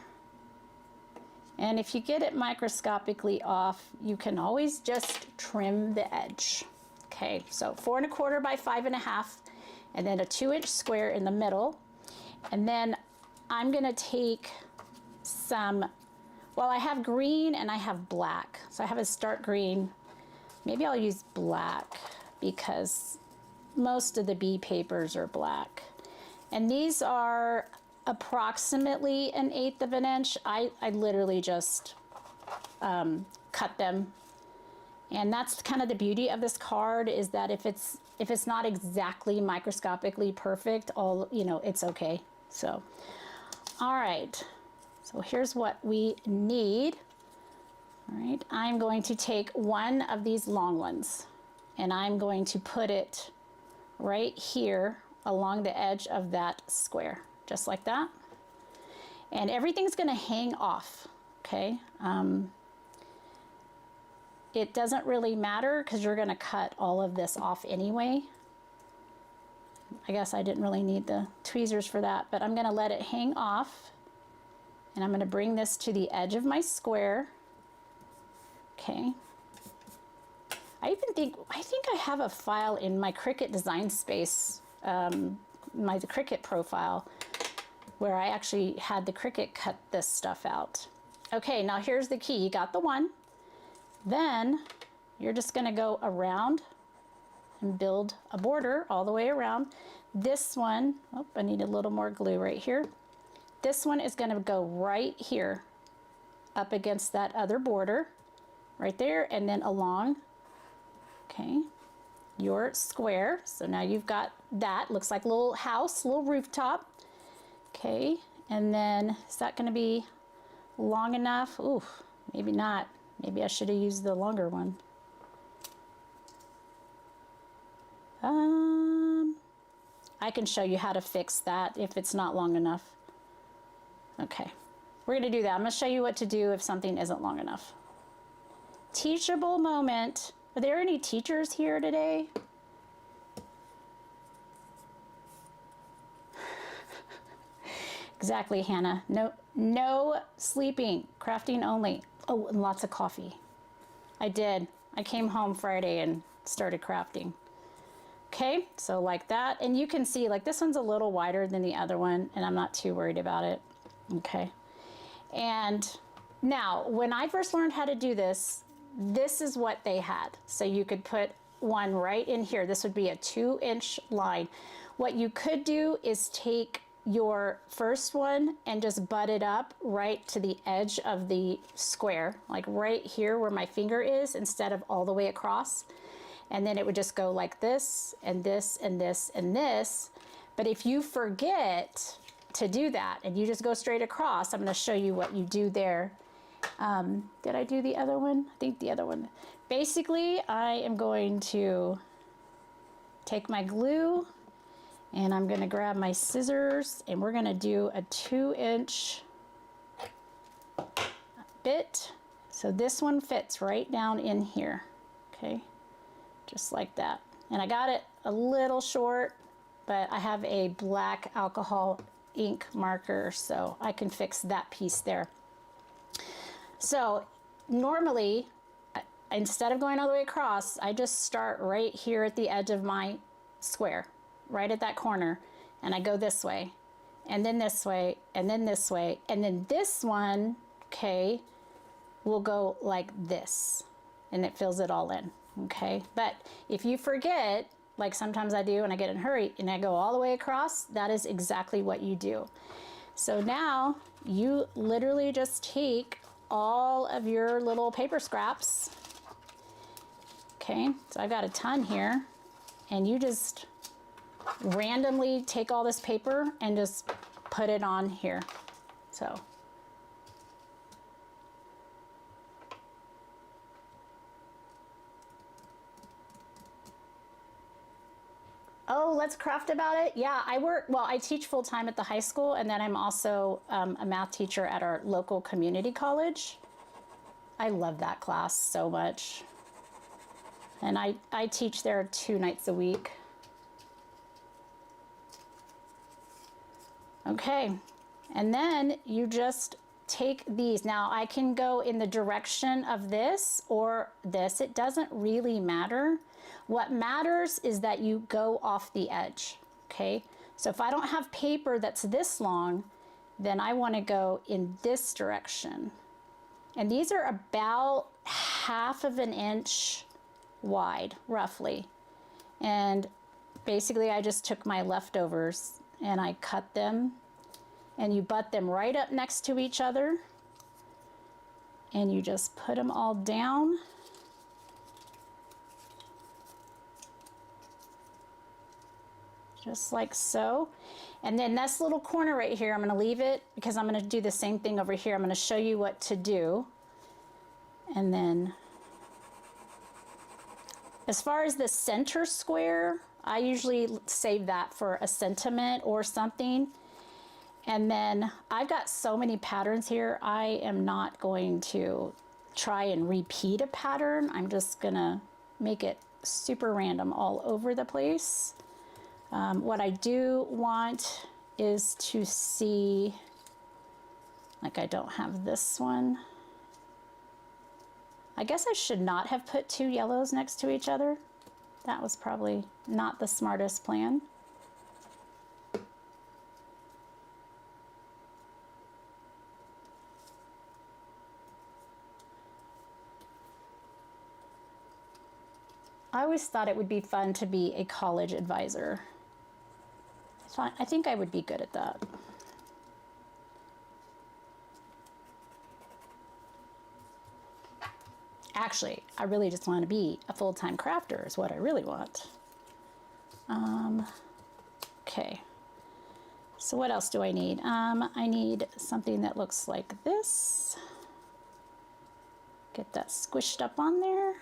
Speaker 1: And if you get it microscopically off, you can always just trim the edge. Okay, so 4 1/4 by 5 1/2, and then a 2-inch square in the middle. And then I'm gonna take some, well, I have green and I have black. So I have a start green. Maybe I'll use black because most of the bee papers are black. And these are approximately 1/8 of an inch. I literally just cut them. And that's kind of the beauty of this card, is that if it's not exactly microscopically perfect, it's okay. So, all right. So here's what we need. All right, I'm going to take one of these long ones and I'm going to put it right here along the edge of that square, just like that. And everything's gonna hang off, okay? It doesn't really matter because you're gonna cut all of this off anyway. I guess I didn't really need the tweezers for that, but I'm gonna let it hang off. And I'm gonna bring this to the edge of my square. Okay. I think I have a file in my Cricut design space, my Cricut profile, where I actually had the Cricut cut this stuff out. Okay, now here's the key. You got the one. Then you're just gonna go around and build a border all the way around. This one, oh, I need a little more glue right here. This one is gonna go right here up against that other border, right there, and then along, okay, your square. So now you've got that, looks like a little house, little rooftop. Okay, and then is that gonna be long enough? Ooh, maybe not. Maybe I should have used the longer one. I can show you how to fix that if it's not long enough. Okay, we're gonna do that. I'm gonna show you what to do if something isn't long enough. Teachable moment. Are there any teachers here today? Exactly, Hannah. No sleeping, crafting only. Oh, and lots of coffee. I did. I came home Friday and started crafting. Okay, so like that. And you can see, like, this one's a little wider than the other one, and I'm not too worried about it. Okay. And now, when I first learned how to do this, this is what they had. So you could put one right in here. This would be a 2-inch line. What you could do is take your first one and just butt it up right to the edge of the square, like right here where my finger is, instead of all the way across. And then it would just go like this and this and this and this. But if you forget to do that and you just go straight across, I'm going to show you what you do there. Did I do the other one? I think the other one. Basically, I am going to take my glue and I'm going to grab my scissors and we're going to do a 2-inch bit. So this one fits right down in here. Okay, just like that. And I got it a little short, but I have a black alcohol ink marker, so I can fix that piece there. So normally, instead of going all the way across, I just start right here at the edge of my square, right at that corner, and I go this way, and then this way, and then this way, and then this one, okay, will go like this, and it fills it all in, okay? But if you forget, like sometimes I do and I get in a hurry and I go all the way across, that is exactly what you do. So now you literally just take all of your little paper scraps. Okay, so I've got a ton here, and you just randomly take all this paper and just put it on here. So Oh, let's craft about it. Yeah, I teach full time at the high school, and then I'm also a math teacher at our local community college. I love that class so much. And I teach there 2 nights a week. Okay, and then you just take these. Now I can go in the direction of this or this. It doesn't really matter. What matters is that you go off the edge, okay? So if I don't have paper that's this long, then I want to go in this direction. And these are about 1/2 inch wide, roughly. And basically I just took my leftovers and I cut them, and you butt them right up next to each other, and you just put them all down. Just like so. And then this little corner right here, I'm going to leave it because I'm going to do the same thing over here. I'm going to show you what to do. And then as far as the center square, I usually save that for a sentiment or something. And then I've got so many patterns here, I am not going to try and repeat a pattern. I'm just gonna make it super random all over the place. What I do want is to see, like I don't have this one. I guess I should not have put 2 yellows next to each other. That was probably not the smartest plan. I always thought it would be fun to be a college advisor. I think I would be good at that. Actually, I really just want to be a full-time crafter is what I really want. Okay. So what else do I need? I need something that looks like this. Get that squished up on there.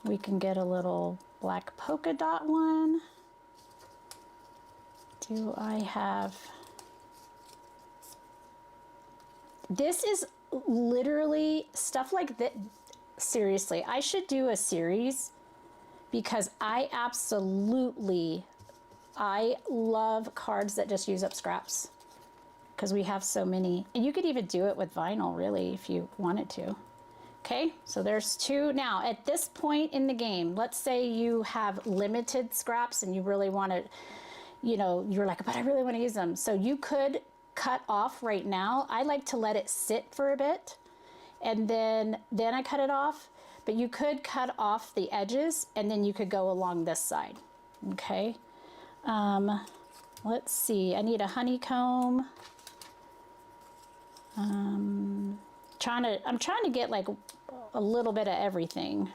Speaker 1: We can get a little black polka dot one. Do I have... This is literally stuff like that. Seriously, I should do a series because I love cards that just use up scraps because we have so many. And you could even do it with vinyl, really, if you wanted to. Okay, so there's 2. Now, at this point in the game, let's say you have limited scraps and you really want to, you know, you're like, but I really want to use them. So you could cut off right now. I like to let it sit for a bit and then I cut it off. But you could cut off the edges and then you could go along this side. Okay. Let's see. I need a honeycomb. I'm trying to get like a little bit of everything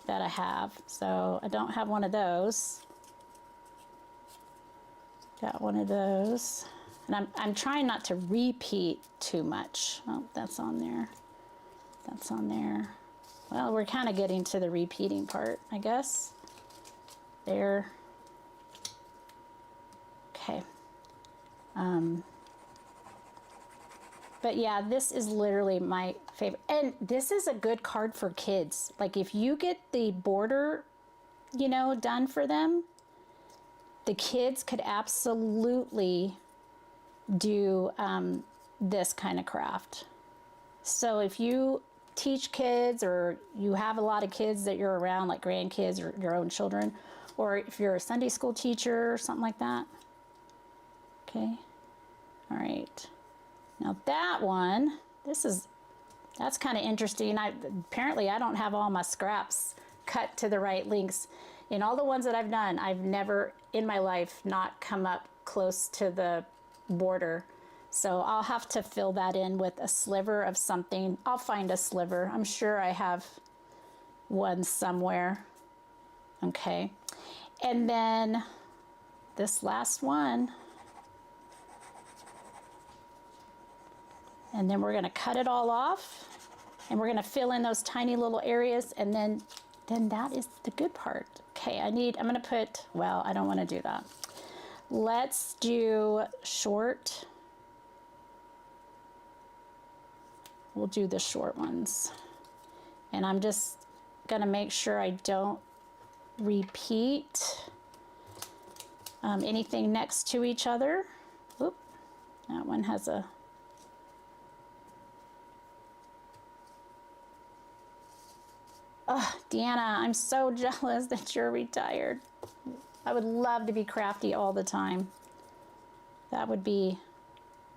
Speaker 1: that I have. So I don't have one of those. Got one of those. And I'm trying not to repeat too much. Oh, that's on there. That's on there. Well, we're kind of getting to the repeating part, I guess. There. Okay. But yeah, this is literally my favorite. And this is a good card for kids. Like if you get the border, you know, done for them, the kids could absolutely do this kind of craft. So if you teach kids or you have a lot of kids that you're around, like grandkids or your own children, or if you're a Sunday school teacher or something like that. Okay. All right. Now that one, that's kind of interesting. Apparently I don't have all my scraps cut to the right lengths. In all the ones that I've done, I've never in my life not come up close to the border. So I'll have to fill that in with a sliver of something. I'll find a sliver. I'm sure I have one somewhere. Okay. And then this last one. And then we're going to cut it all off. And we're going to fill in those tiny little areas. And then that is the good part. Okay. Okay, I'm gonna put, well, I don't wanna do that. Let's do short. We'll do the short ones. And I'm just gonna make sure I don't repeat anything next to each other. Oop, that one has a, oh, Deanna, I'm so jealous that you're retired. I would love to be crafty all the time. That would be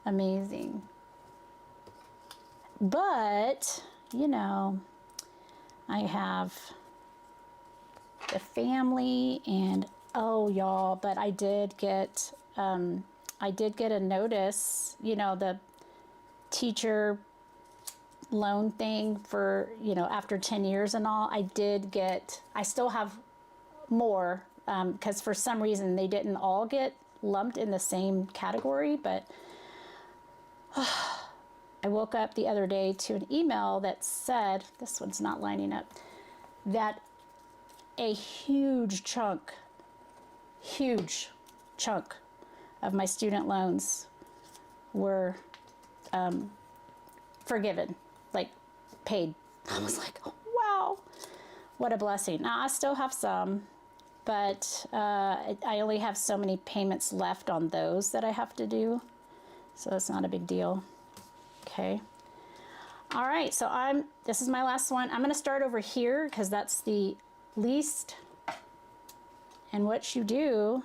Speaker 1: amazing. But, you know, I have the family and, oh, y'all, but I did get a notice, you know, the teacher loan thing for, you know, after 10 years and all. I still have more, because for some reason they didn't all get lumped in the same category, but I woke up the other day to an email that said, this one's not lining up, that a huge chunk of my student loans were forgiven, like paid. I was like, oh, wow, what a blessing. Now I still have some, but I only have so many payments left on those that I have to do, so it's not a big deal. Okay. All right, so this is my last one. I'm gonna start over here because that's the least, and what you do,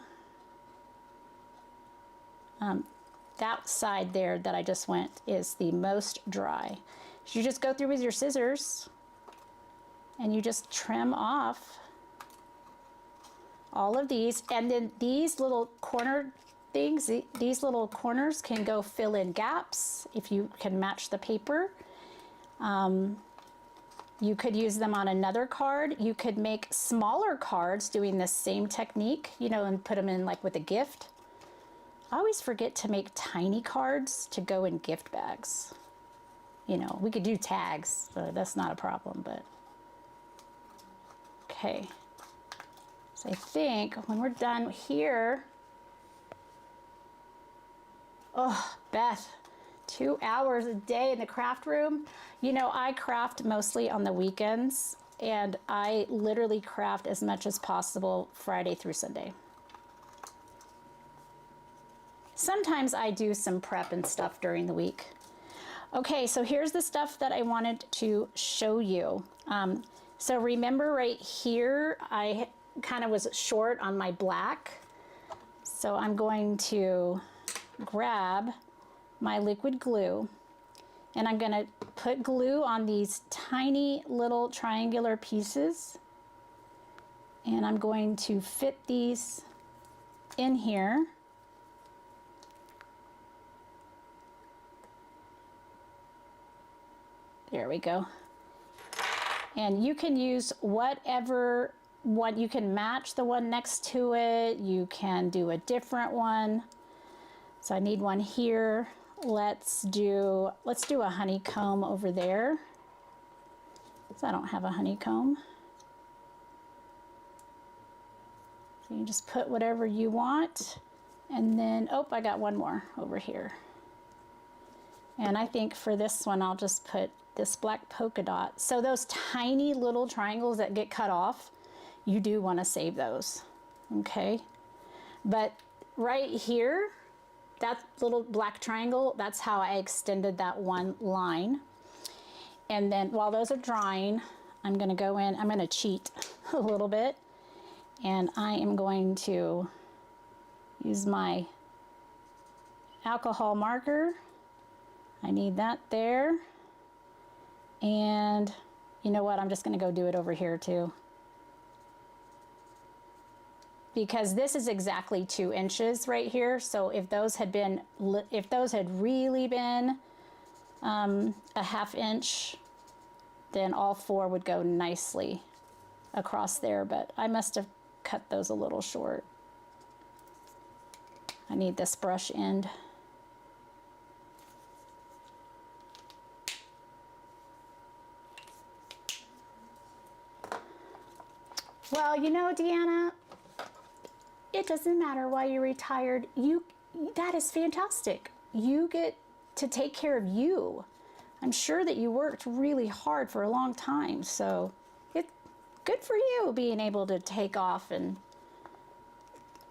Speaker 1: that side there that I just went is the most dry. So you just go through with your scissors and you just trim off all of these, and then these little corner things, these little corners can go fill in gaps if you can match the paper. You could use them on another card. You could make smaller cards doing this same technique, you know, and put them in like with a gift. I always forget to make tiny cards to go in gift bags. You know, we could do tags, but that's not a problem, but. Okay. So I think when we're done here, oh, Beth, 2 hours a day in the craft room. You know, I craft mostly on the weekends, and I literally craft as much as possible Friday through Sunday. Sometimes I do some prep and stuff during the week. Okay, so here's the stuff that I wanted to show you. So remember right here, I kind of was short on my black. So I'm going to grab my liquid glue, and I'm gonna put glue on these tiny little triangular pieces, and I'm going to fit these in here. There we go. And you can use whatever one, you can match the one next to it, you can do a different one. So I need one here. Let's do a honeycomb over there. So I don't have a honeycomb. So you just put whatever you want. And then, oh, I got one more over here. And I think for this one, I'll just put this black polka dot. So those tiny little triangles that get cut off, you do want to save those, okay? But right here, that little black triangle, that's how I extended that one line. And then while those are drying, I'm gonna go in, I'm gonna cheat a little bit, and I am going to use my alcohol marker. I need that there. And you know what, I'm just gonna go do it over here too. Because this is exactly 2 inches right here. So if those had really been a ½ inch, then all 4 would go nicely across there, but I must have cut those a little short. I need this brush end. Well, you know, Deanna, it doesn't matter why you're retired. That is fantastic. You get to take care of you. I'm sure that you worked really hard for a long time, so it's good for you being able to take off and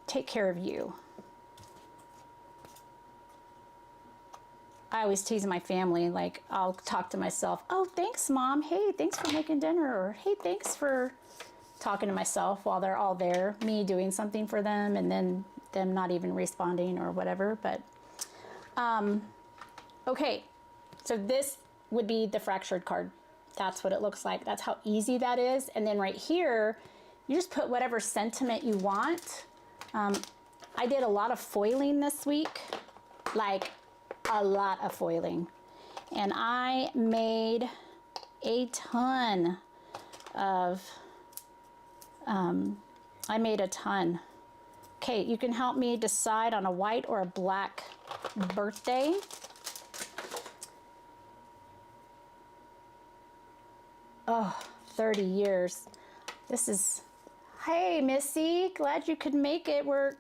Speaker 1: take care of you. I always tease my family, like I'll talk to myself, oh, thanks, Mom. Hey, thanks for making dinner. Or hey, thanks for talking to myself while they're all there, me doing something for them and then them not even responding or whatever. But, okay, so this would be the fractured card. That's what it looks like. That's how easy that is. And then right here, you just put whatever sentiment you want. I did a lot of foiling this week, like a lot of foiling. And I made a ton of, Okay, you can help me decide on a white or a black birthday. Oh, 30 years. This is, hey, Missy, glad you could make it. We're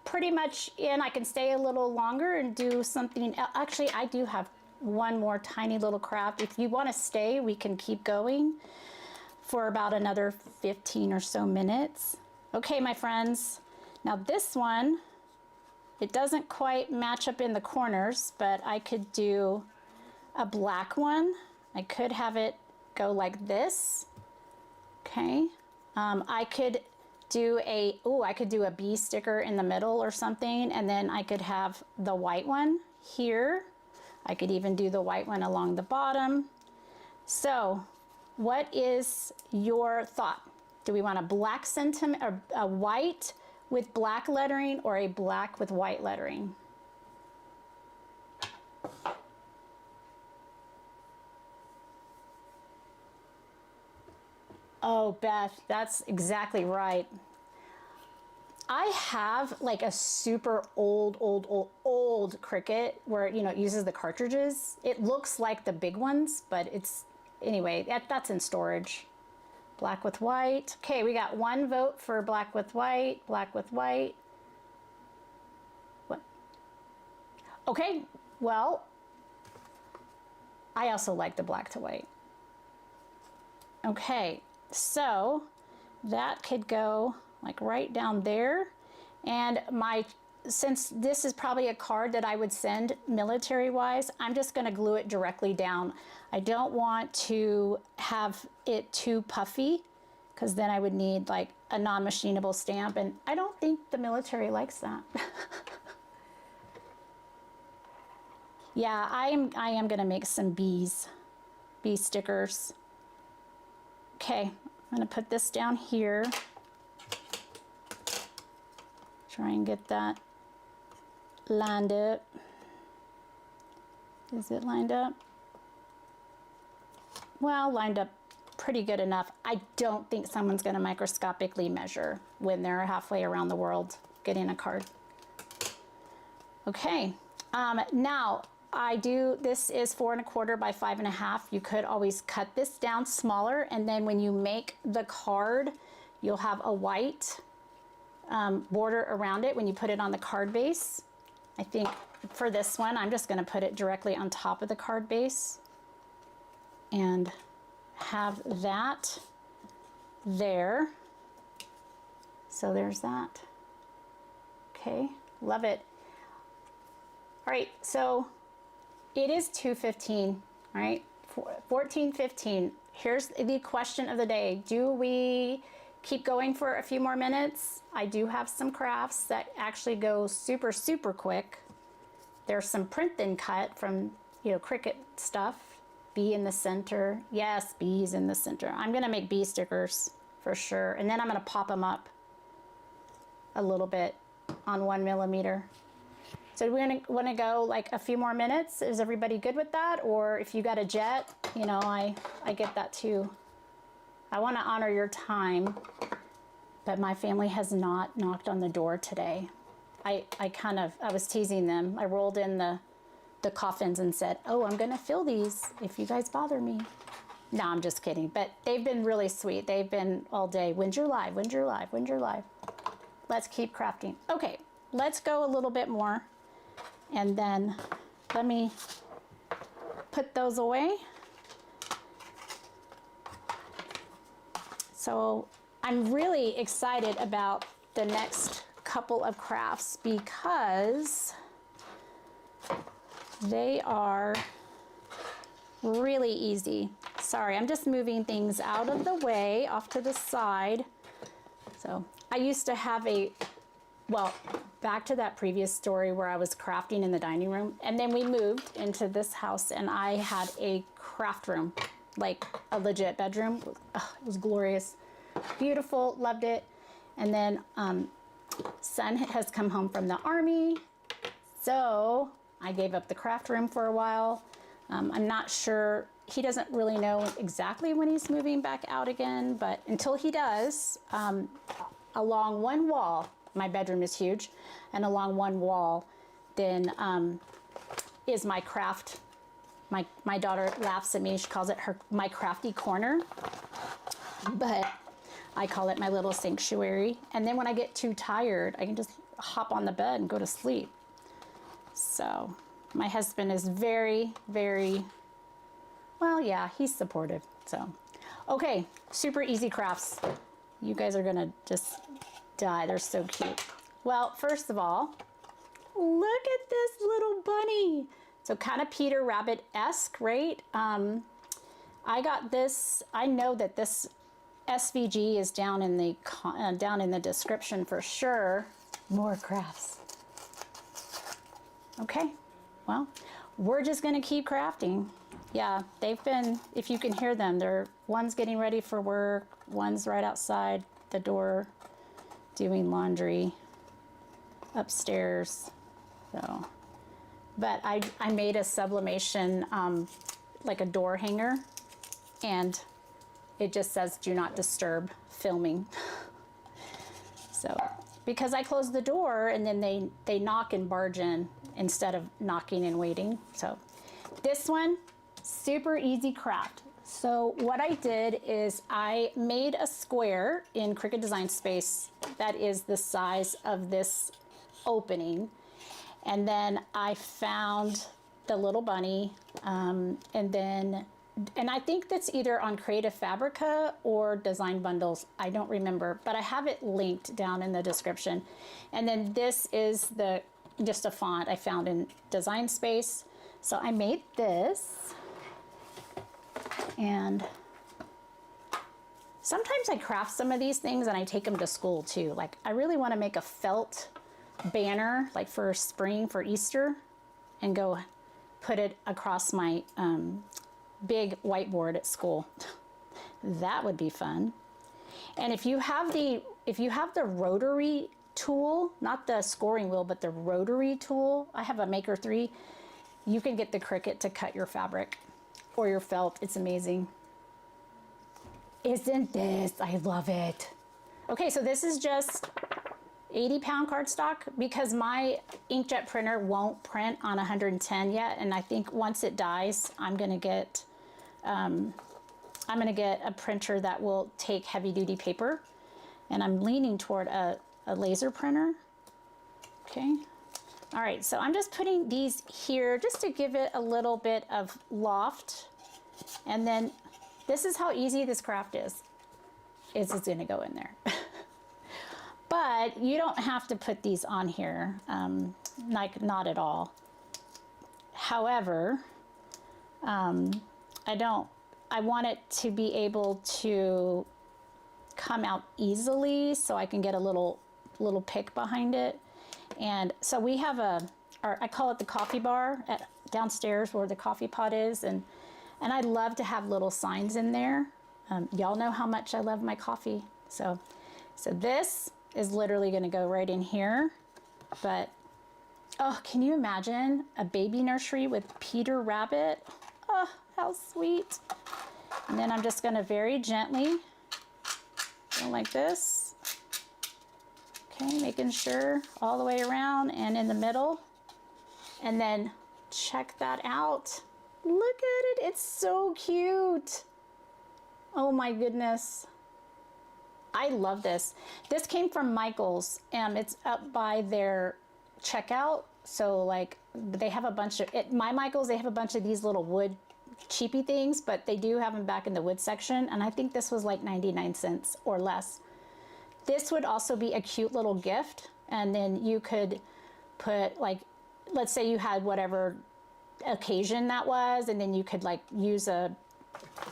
Speaker 1: pretty much in. I can stay a little longer and do something. Actually, I do have one more tiny little craft. If you want to stay, we can keep going for about another 15 or so minutes. Okay, my friends. Now this one, it doesn't quite match up in the corners, but I could do a black one. I could have it go like this. Okay. I could do a bee sticker in the middle or something, and then I could have the white one here. I could even do the white one along the bottom. So what is your thought? Do we want a black sentiment or a white with black lettering or a black with white lettering? Oh, Beth, that's exactly right. I have like a super old Cricut where, you know, it uses the cartridges. It looks like the big ones, but it's, anyway, that's in storage. Black with white. Okay, we got one vote for black with white, black with white. What? Okay, well, I also like the black to white. Okay, so that could go like right down there. And since this is probably a card that I would send military wise, I'm just gonna glue it directly down. I don't want to have it too puffy because then I would need like a non-machinable stamp, and I don't think the military likes that. Yeah, I am gonna make some bee stickers. Okay, I'm gonna put this down here. Try and get that lined up. Is it lined up? Well, lined up pretty good enough. I don't think someone's gonna microscopically measure when they're halfway around the world getting a card. Okay, now this is 4 1/4 by 5 1/2. You could always cut this down smaller, and then when you make the card, you'll have a white border around it when you put it on the card base. I think for this one, I'm just gonna put it directly on top of the card base and have that there. So there's that. Okay, love it. All right, so it is 2:15, all right? 14:15. Here's the question of the day. Do we keep going for a few more minutes? I do have some crafts that actually go super, super quick. There's some print and cut from, you know, Cricut stuff. Bee in the center. Yes, bees in the center. I'm gonna make bee stickers for sure. And then I'm gonna pop them up a little bit on 1 millimeter. So we want to go like a few more minutes. Is everybody good with that? Or if you got a jet, you know, I get that too. I want to honor your time, but my family has not knocked on the door today. I was teasing them. I rolled in the coffins and said, oh, I'm going to fill these if you guys bother me. No, I'm just kidding. But they've been really sweet. They've been all day. When's your live? When's your live? When's your live? Let's keep crafting. Okay, let's go a little bit more. And then let me put those away. So I'm really excited about the next couple of crafts because they are really easy. Sorry, I'm just moving things out of the way, off to the side. So I used to have well, back to that previous story where I was crafting in the dining room, and then we moved into this house and I had a craft room, like a legit bedroom. Oh, it was glorious, beautiful, loved it. And then son has come home from the army, so I gave up the craft room for a while. I'm not sure, he doesn't really know exactly when he's moving back out again, but until he does, along one wall, my bedroom is huge, and along one wall then is my craft. My daughter laughs at me, she calls it my crafty corner, but I call it my little sanctuary. And then when I get too tired, I can just hop on the bed and go to sleep. So my husband is very, very, well, yeah, he's supportive. So, okay, super easy crafts. You guys are gonna just die. They're so cute. Well, first of all, look at this little bunny. So kind of Peter Rabbit-esque, right? I got this, I know that this SVG is down in the description for sure. More crafts. Okay, well, we're just gonna keep crafting. Yeah, they've been, if you can hear them, one's getting ready for work, one's right outside the door doing laundry upstairs. So, but I made a sublimation, like a door hanger, and it just says do not disturb filming. So, because I closed the door and then they knock and barge in instead of knocking and waiting. So this one, super easy craft. So what I did is I made a square in Cricut Design Space that is the size of this opening. And then I found the little bunny, and I think that's either on Creative Fabrica or Design Bundles. I don't remember, but I have it linked down in the description. And then this is just a font I found in Design Space. So I made this, and sometimes I craft some of these things and I take them to school too. Like I really want to make a felt banner, like for spring, for Easter, and go put it across my big whiteboard at school. That would be fun. And if you have the rotary tool, not the scoring wheel, but the rotary tool, I have a Maker 3, you can get the Cricut to cut your fabric or your felt. It's amazing. Isn't this? I love it. Okay, so this is just 80-pound cardstock because my inkjet printer won't print on 110 yet, and I think once it dies, I'm gonna get a printer that will take heavy-duty paper, and I'm leaning toward a laser printer. Okay. All right, so I'm just putting these here just to give it a little bit of loft, and then this is how easy this craft is. It's just gonna go in there. But you don't have to put these on here, like not at all. However, I want it to be able to come out easily so I can get a little pick behind it. And so we have I call it the coffee bar downstairs where the coffee pot is, and I love to have little signs in there. Y'all know how much I love my coffee. So this is literally gonna go right in here. But, oh, can you imagine a baby nursery with Peter Rabbit? Oh, how sweet. And then I'm just gonna very gently go like this. Okay, making sure all the way around and in the middle. And then check that out. Look at it, it's so cute. Oh my goodness. I love this. This came from Michael's, and it's up by their checkout. So like they have a bunch of, at my Michael's, they have a bunch of these little wood cheapy things, but they do have them back in the wood section. And I think this was like 99 cents or less. This would also be a cute little gift. And then you could put like, let's say you had whatever occasion that was, and then you could like use a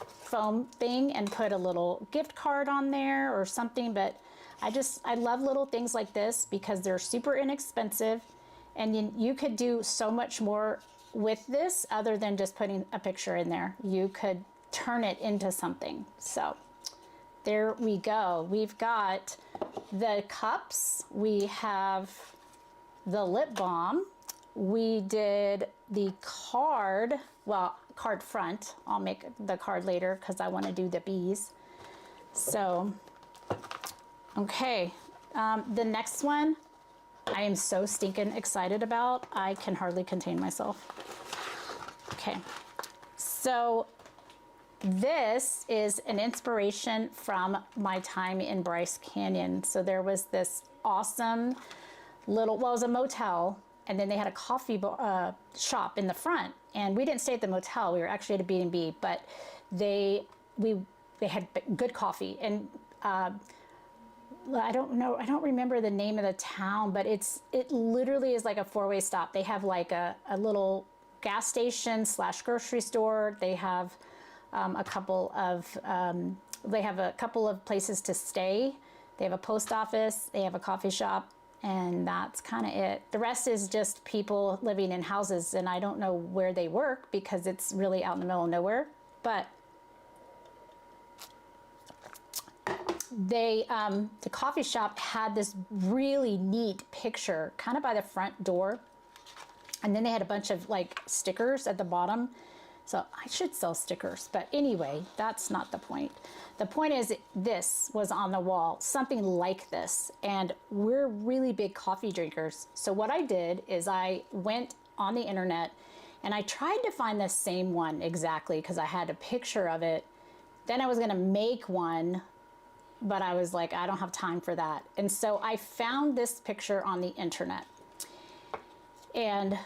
Speaker 1: foam thing and put a little gift card on there or something. But I love little things like this because they're super inexpensive, and you could do so much more with this other than just putting a picture in there. You could turn it into something. So there we go. We've got the cups, we have the lip balm, we did the card, well, card front. I'll make the card later because I want to do the bees. So, okay. The next one I am so stinking excited about. I can hardly contain myself. Okay. So this is an inspiration from my time in Bryce Canyon. So there was this awesome little, well, it was a motel, and then they had a coffee shop in the front. And we didn't stay at the motel. We were actually at a B&B, but they had good coffee. And I don't remember the name of the town, but it literally is like a four-way stop. They have like a little gas station / grocery store. They have a couple of places to stay. They have a post office. They have a coffee shop. And that's kind of it. The rest is just people living in houses, and I don't know where they work because it's really out in the middle of nowhere. But they, the coffee shop had this really neat picture kind of by the front door. And then they had a bunch of like stickers at the bottom. So I should sell stickers, but anyway, that's not the point. The point is this was on the wall, something like this, and we're really big coffee drinkers. So what I did is I went on the internet and I tried to find the same one exactly because I had a picture of it. Then I was gonna make one, but I was like, I don't have time for that. And so I found this picture on the internet. And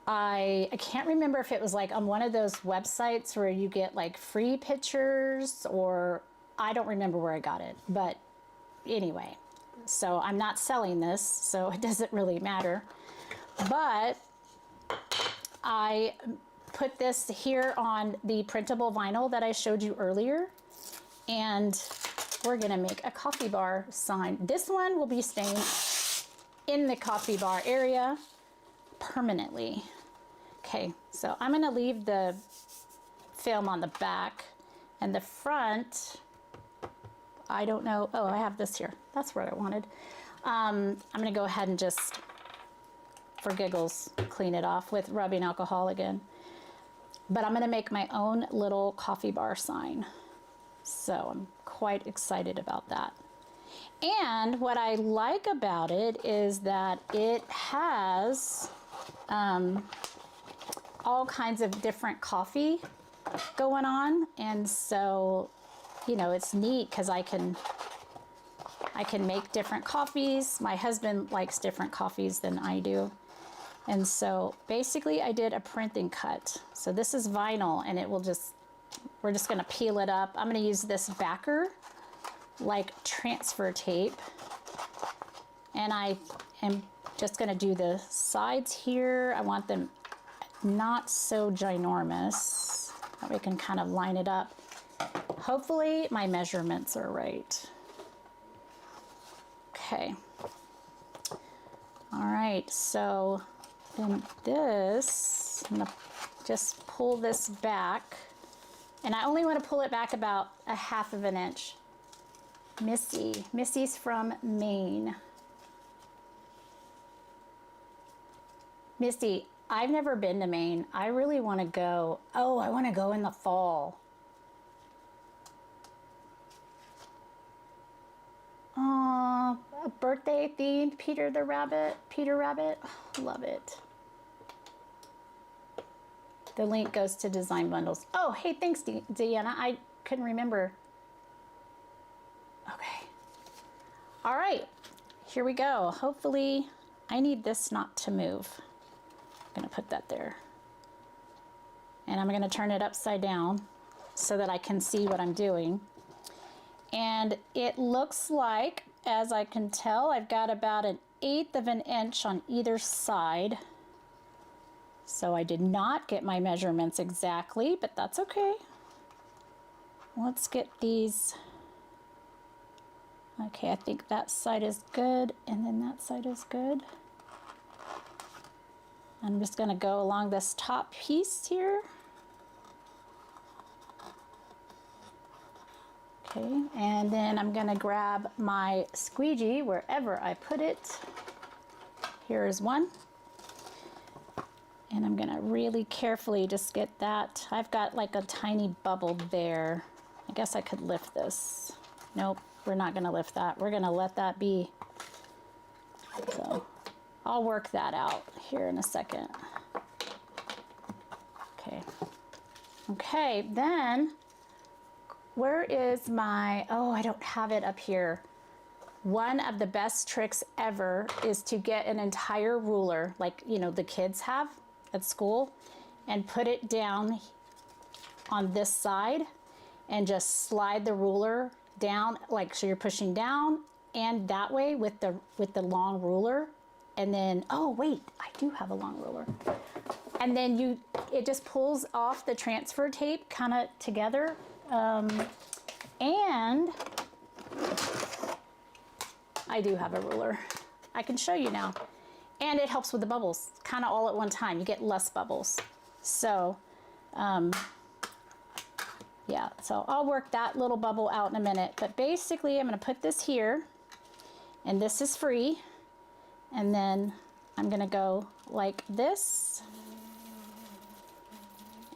Speaker 1: I can't remember if it was like on one of those websites where you get like free pictures, or I don't remember where I got it. But anyway, so I'm not selling this, so it doesn't really matter. But I put this here on the printable vinyl that I showed you earlier, and we're gonna make a coffee bar sign. This one will be staying in the coffee bar area permanently. Okay, so I'm gonna leave the film on the back, and the front, I don't know. Oh, I have this here. That's what I wanted. I'm gonna go ahead and just, for giggles, clean it off with rubbing alcohol again. But I'm gonna make my own little coffee bar sign. So I'm quite excited about that. And what I like about it is that it has all kinds of different coffee going on. And so, you know, it's neat because I can make different coffees. My husband likes different coffees than I do. And so basically I did a print and cut. So this is vinyl, and it will just, we're just gonna peel it up. I'm gonna use this backer, like transfer tape. And I am just gonna do the sides here. I want them not so ginormous. That way I can kind of line it up. Hopefully my measurements are right. Okay. All right, so then this, I'm gonna just pull this back. And I only want to pull it back about 1/2 inch. Missy's from Maine. Missy, I've never been to Maine. I really want to go. Oh, I want to go in the fall. Aw, a birthday themed Peter Rabbit. Oh, love it. The link goes to design bundles. Oh, hey, thanks, Deanna. couldn't remember. Okay. All right, here we go. Hopefully, I need this not to move. I'm gonna put that there. And I'm gonna turn it upside down so that I can see what I'm doing. And it looks like, as I can tell, I've got about 1/8 of an inch on either side. So I did not get my measurements exactly, but that's okay. Let's get these. Okay, I think that side is good, and then that side is good. I'm just gonna go along this top piece here. Okay, and then I'm gonna grab my squeegee wherever I put it. Here is one. And I'm gonna really carefully just get that. I've got like a tiny bubble there. I guess I could lift this. Nope, we're not gonna lift that. We're gonna let that be. So I'll work that out here in a second. Okay. Okay, then where is my, oh, I don't have it up here. One of the best tricks ever is to get an entire ruler, like, you know, the kids have at school, and put it down on this side and just slide the ruler down, like, so you're pushing down and that way with the long ruler. And then, oh wait, I do have a long ruler. And then it just pulls off the transfer tape kind of together. And I do have a ruler. I can show you now. And it helps with the bubbles, kind of all at one time. You get less bubbles. So, yeah, so I'll work that little bubble out in a minute. But basically, I'm gonna put this here, and this is free. And then I'm gonna go like this.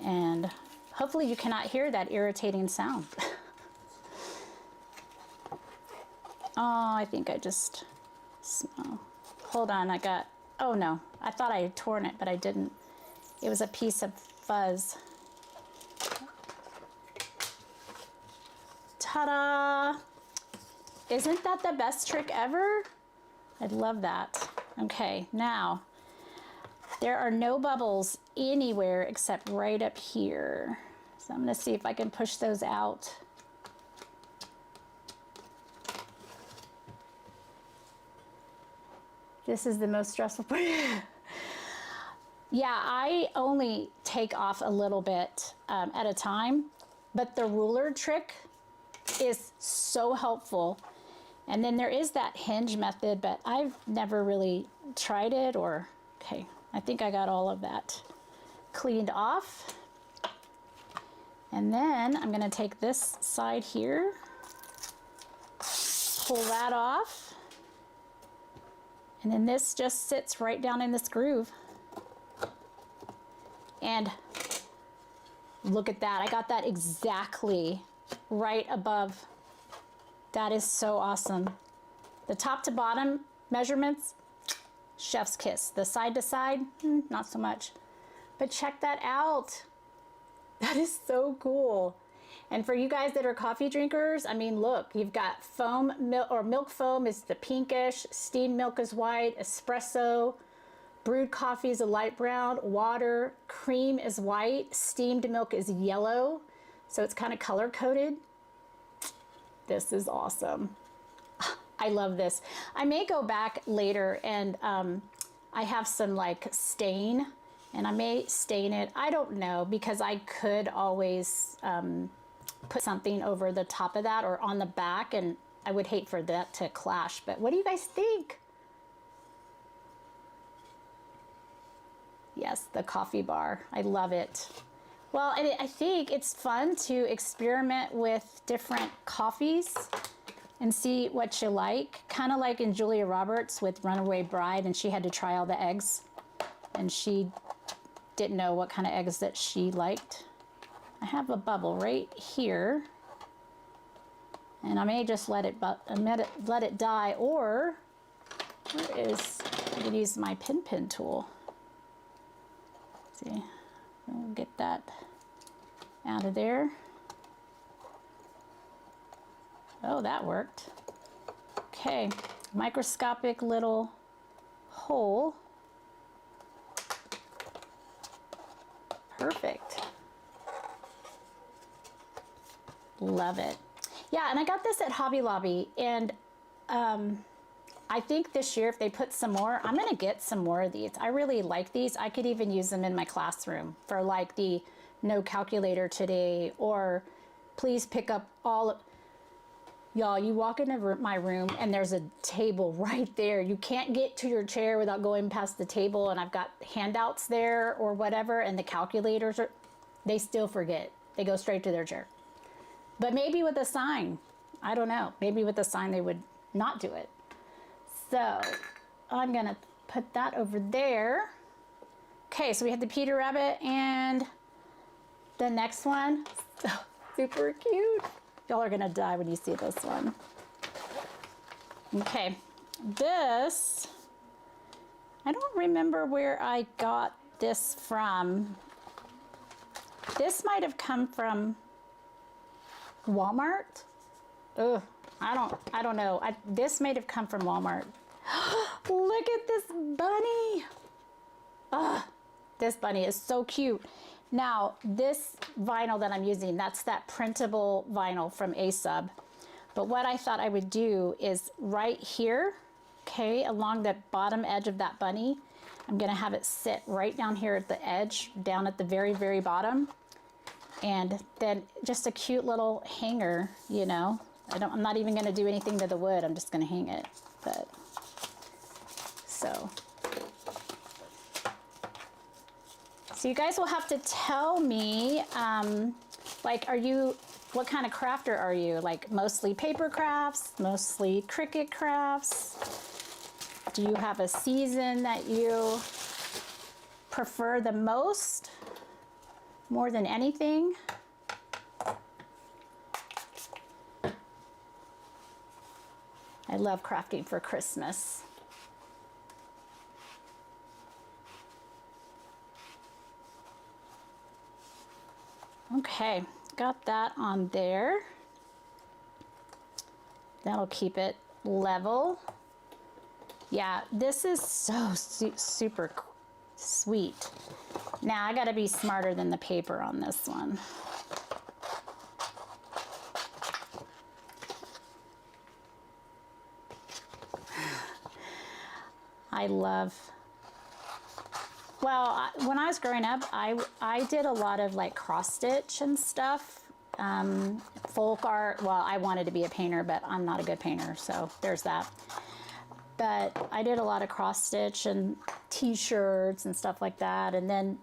Speaker 1: And hopefully you cannot hear that irritating sound. Oh, I think I just, oh, hold on, oh no, I thought I had torn it, but I didn't. It was a piece of fuzz. Ta-da! Isn't that the best trick ever? I love that. Okay, now, there are no bubbles anywhere except right up here. So I'm gonna see if I can push those out. This is the most stressful part. Yeah, I only take off a little bit at a time, but the ruler trick is so helpful. And then there is that hinge method, but I've never really tried it, or, okay, I think I got all of that cleaned off. And then I'm gonna take this side here, pull that off. And then this just sits right down in this groove. And look at that, I got that exactly right above. That is so awesome. The top to bottom measurements, chef's kiss. The side to side, not so much. But check that out. That is so cool. And for you guys that are coffee drinkers, I mean, look, you've got foam, milk foam is the pinkish, steamed milk is white, espresso, brewed coffee is a light brown, water, cream is white, steamed milk is yellow. So it's kind of color coded. This is awesome. I love this. I may go back later and I have some like stain, and I may stain it. I don't know, because I could always put something over the top of that or on the back, and I would hate for that to clash. But what do you guys think? Yes, the coffee bar. I love it. Well, and I think it's fun to experiment with different coffees and see what you like. Kind of like in Julia Roberts with Runaway Bride, and she had to try all the eggs, and she didn't know what kind of eggs that she liked. I have a bubble right here, and I may just let it die, or where is, I could use my pin tool. See, we'll get that out of there. Oh, that worked. Okay, microscopic little hole. Perfect. Love it. Yeah, and I got this at Hobby Lobby, and I think this year if they put some more, I'm gonna get some more of these. I really like these. I could even use them in my classroom for like the no calculator today, or please pick up all. Y'all, you walk into my room and there's a table right there. You can't get to your chair without going past the table, and I've got handouts there or whatever, and the calculators are, they still forget. They go straight to their chair. But maybe with a sign, I don't know. Maybe with a sign they would not do it. So I'm gonna put that over there. Okay, so we have the Peter Rabbit, and the next one, oh, super cute. Y'all are gonna die when you see this one. Okay, this, I don't remember where I got this from. This might have come from Walmart. Ugh, I don't know. This might have come from Walmart. Look at this bunny. This bunny is so cute. Now, this vinyl that I'm using, that's that printable vinyl from A-Sub. But what I thought I would do is right here, okay, along the bottom edge of that bunny, I'm gonna have it sit right down here at the edge, down at the very, very bottom. And then just a cute little hanger, you know. I'm not even gonna do anything to the wood, I'm just gonna hang it. But, so you guys will have to tell me, like, what kind of crafter are you? Like mostly paper crafts, mostly Cricut crafts? Do you have a season that you prefer the most, more than anything? I love crafting for Christmas. Okay, got that on there. That'll keep it level. Yeah, this is so super sweet. Now I gotta be smarter than the paper on this one. I love, well, when I was growing up, I did a lot of like cross stitch and stuff, folk art. Well, I wanted to be a painter, but I'm not a good painter, so there's that. But I did a lot of cross stitch and t-shirts and stuff like that. And then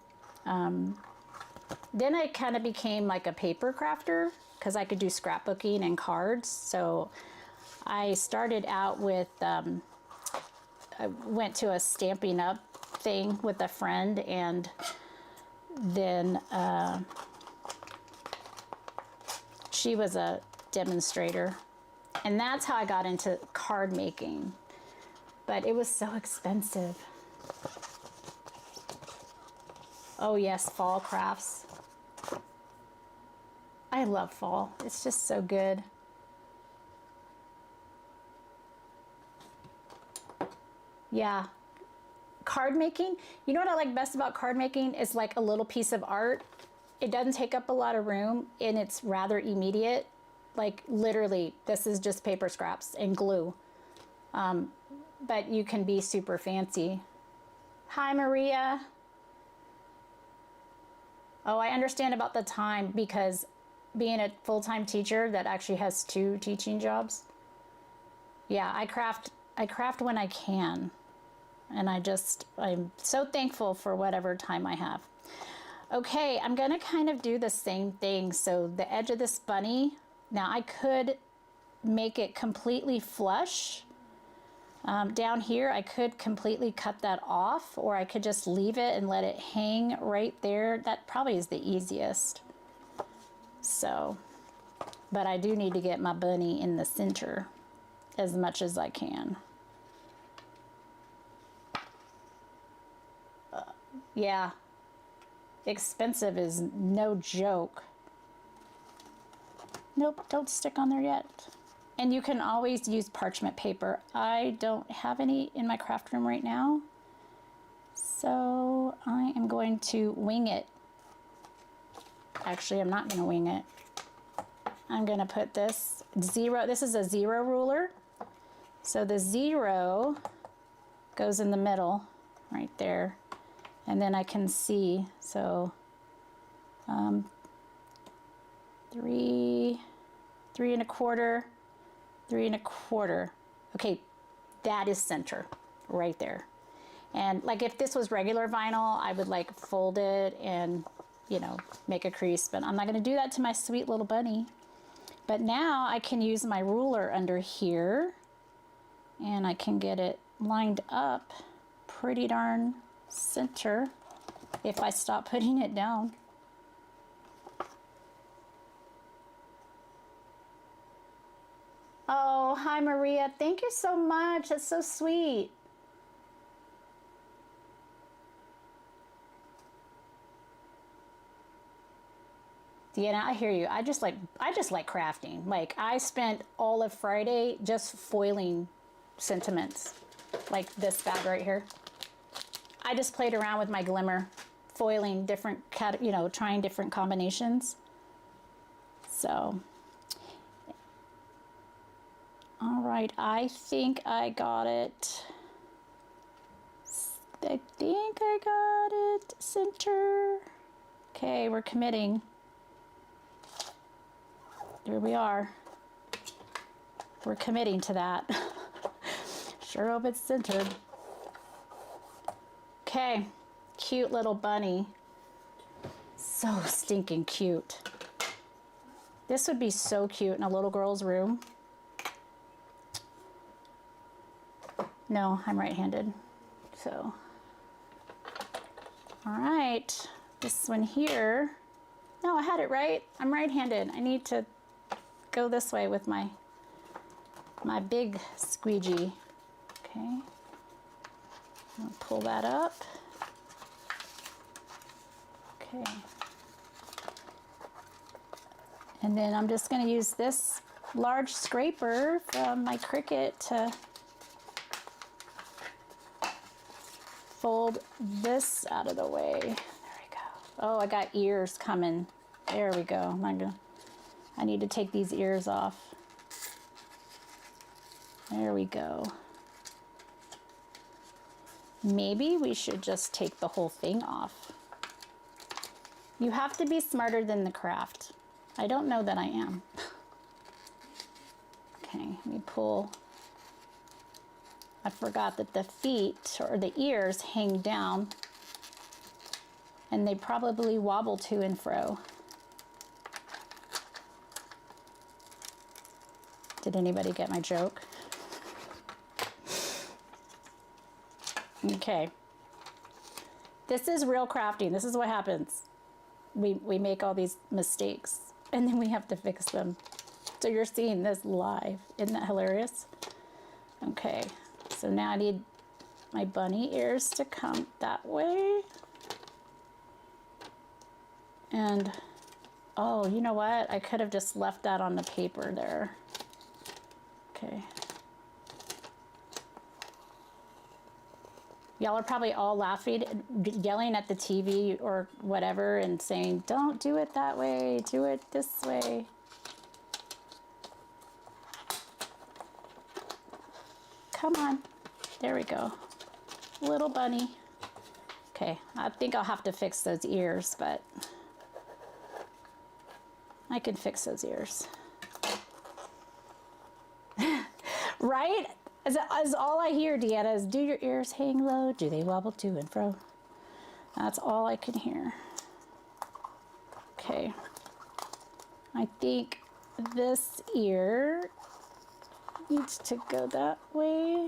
Speaker 1: I kind of became like a paper crafter because I could do scrapbooking and cards. So I started out with, I went to a Stampin' Up thing with a friend, and then she was a demonstrator, and that's how I got into card making. But it was so expensive. Oh yes, fall crafts. I love fall. It's just so good. Yeah. Card making, you know what I like best about card making is like a little piece of art. It doesn't take up a lot of room and it's rather immediate. Like literally, this is just paper scraps and glue. But you can be super fancy. Hi, Maria. Oh, I understand about the time, because being a full-time teacher that actually has 2 teaching jobs. Yeah, I craft when I can. And I'm so thankful for whatever time I have. Okay, I'm gonna kind of do the same thing. So the edge of this bunny, now I could make it completely flush. Down here, I could completely cut that off, or I could just leave it and let it hang right there. That probably is the easiest. So, but I do need to get my bunny in the center as much as I can. Yeah, expensive is no joke. Nope, don't stick on there yet. And you can always use parchment paper. I don't have any in my craft room right now, so I am going to wing it. Actually, I'm not going to wing it. I'm going to put this zero. This is a 0 ruler. So the 0 goes in the middle right there. And then I can see, so 3, 3 1/4, 3 1/4. Okay, that is center right there. And like if this was regular vinyl, I would like fold it and, you know, make a crease, but I'm not going to do that to my sweet little bunny. But now I can use my ruler under here and I can get it lined up pretty darn center if I stop putting it down. Oh, hi Maria. Thank you so much. That's so sweet. Deanna, I hear you. I just like crafting. Like I spent all of Friday just foiling sentiments, like this bag right here. I just played around with my glimmer, foiling different, you know, trying different combinations. So, all right, I think I got it. I think I got it. Center. Okay, we're committing. Here we are. We're committing to that. Sure hope it's centered. Okay, cute little bunny. So stinking cute. This would be so cute in a little girl's room. No, I'm right-handed. So, all right, this one here. No, I had it right. I'm right-handed. I need to go this way with my big squeegee. Okay, I'll pull that up. Okay, and then I'm just going to use this large scraper from my Cricut to fold this out of the way. There we go. Oh, I got ears coming. There we go. I need to take these ears off. There we go. Maybe we should just take the whole thing off. You have to be smarter than the craft. I don't know that I am. Okay, let me pull. I forgot that the feet or the ears hang down and they probably wobble to and fro. Did anybody get my joke? Okay. This is real crafting. This is what happens. We make all these mistakes and then we have to fix them. So you're seeing this live. Isn't that hilarious? Okay. So now I need my bunny ears to come that way. And, oh, you know what? I could have just left that on the paper there. Okay. Y'all are probably all laughing, yelling at the TV or whatever and saying, don't do it that way, do it this way. Come on. There we go. Little bunny. Okay, I think I'll have to fix those ears, but I can fix those ears. Right? As all I hear, Deanna, is do your ears hang low? Do they wobble to and fro? That's all I can hear. Okay. I think this ear needs to go that way.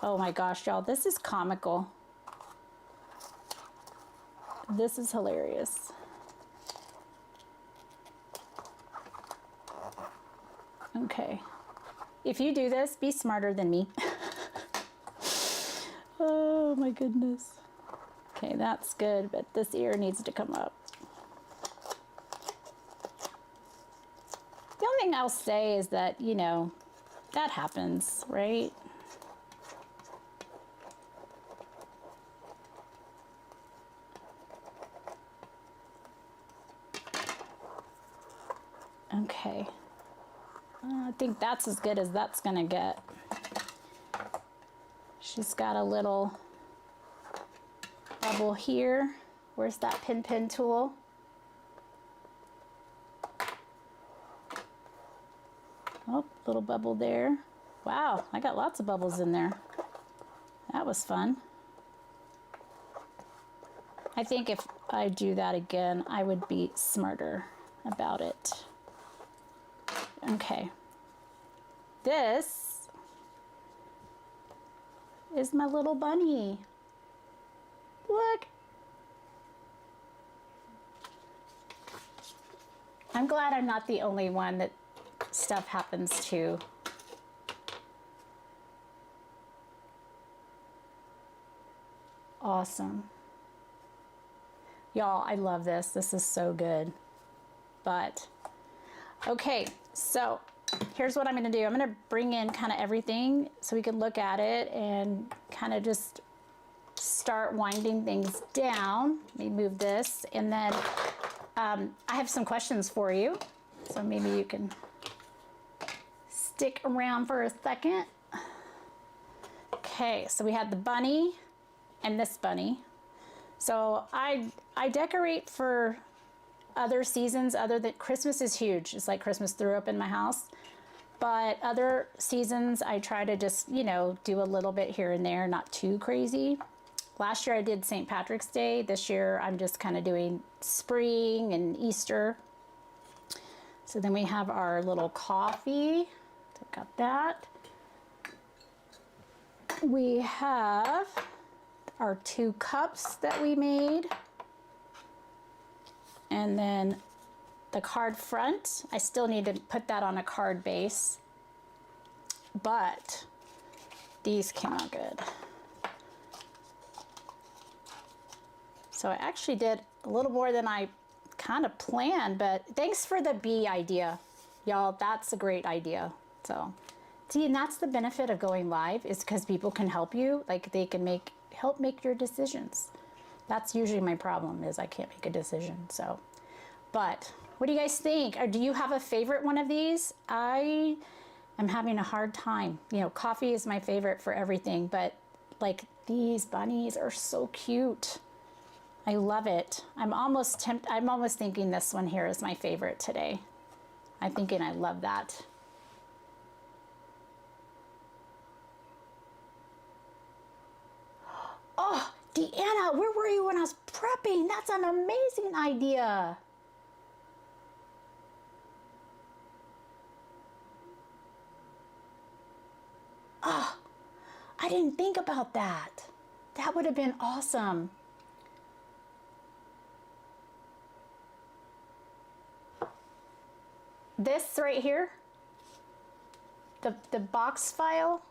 Speaker 1: Oh my gosh, y'all, this is comical. This is hilarious. Okay. If you do this, be smarter than me. Oh my goodness. Okay, that's good, but this ear needs to come up. The only thing I'll say is that, you know, that happens, right? Okay. I think that's as good as that's gonna get. She's got a little bubble here. Where's that pin tool? Oh, little bubble there. Wow, I got lots of bubbles in there. That was fun. I think if I do that again, I would be smarter about it. Okay. This is my little bunny. Look. I'm glad I'm not the only one that stuff happens to. Awesome. Y'all, I love this. This is so good. But, okay, so here's what I'm gonna do. I'm gonna bring in kind of everything so we can look at it and kind of just start winding things down. Let me move this, and then I have some questions for you. So maybe you can stick around for a second. Okay, so we had the bunny and this bunny. So I decorate for other seasons other than Christmas is huge. It's like Christmas threw up in my house. But other seasons I try to just, you know, do a little bit here and there, not too crazy. Last year I did St. Patrick's Day. This year I'm just kind of doing spring and Easter. So then we have our little coffee. So got that. We have our 2 cups that we made. And then the card front. I still need to put that on a card base. But these came out good. So I actually did a little more than I kind of planned, but thanks for the bee idea. Y'all, that's a great idea. So, see, and that's the benefit of going live, is because people can help you. Like, they can help make your decisions. That's usually my problem, is I can't make a decision. So, but what do you guys think? Or do you have a favorite one of these? I am having a hard time. You know, coffee is my favorite for everything, but like these bunnies are so cute. I love it. I'm almost thinking this one here is my favorite today. I'm thinking I love that. Oh, Deanna, where were you when I was prepping? That's an amazing idea. Oh, I didn't think about that. That would have been awesome. This right here, the box file,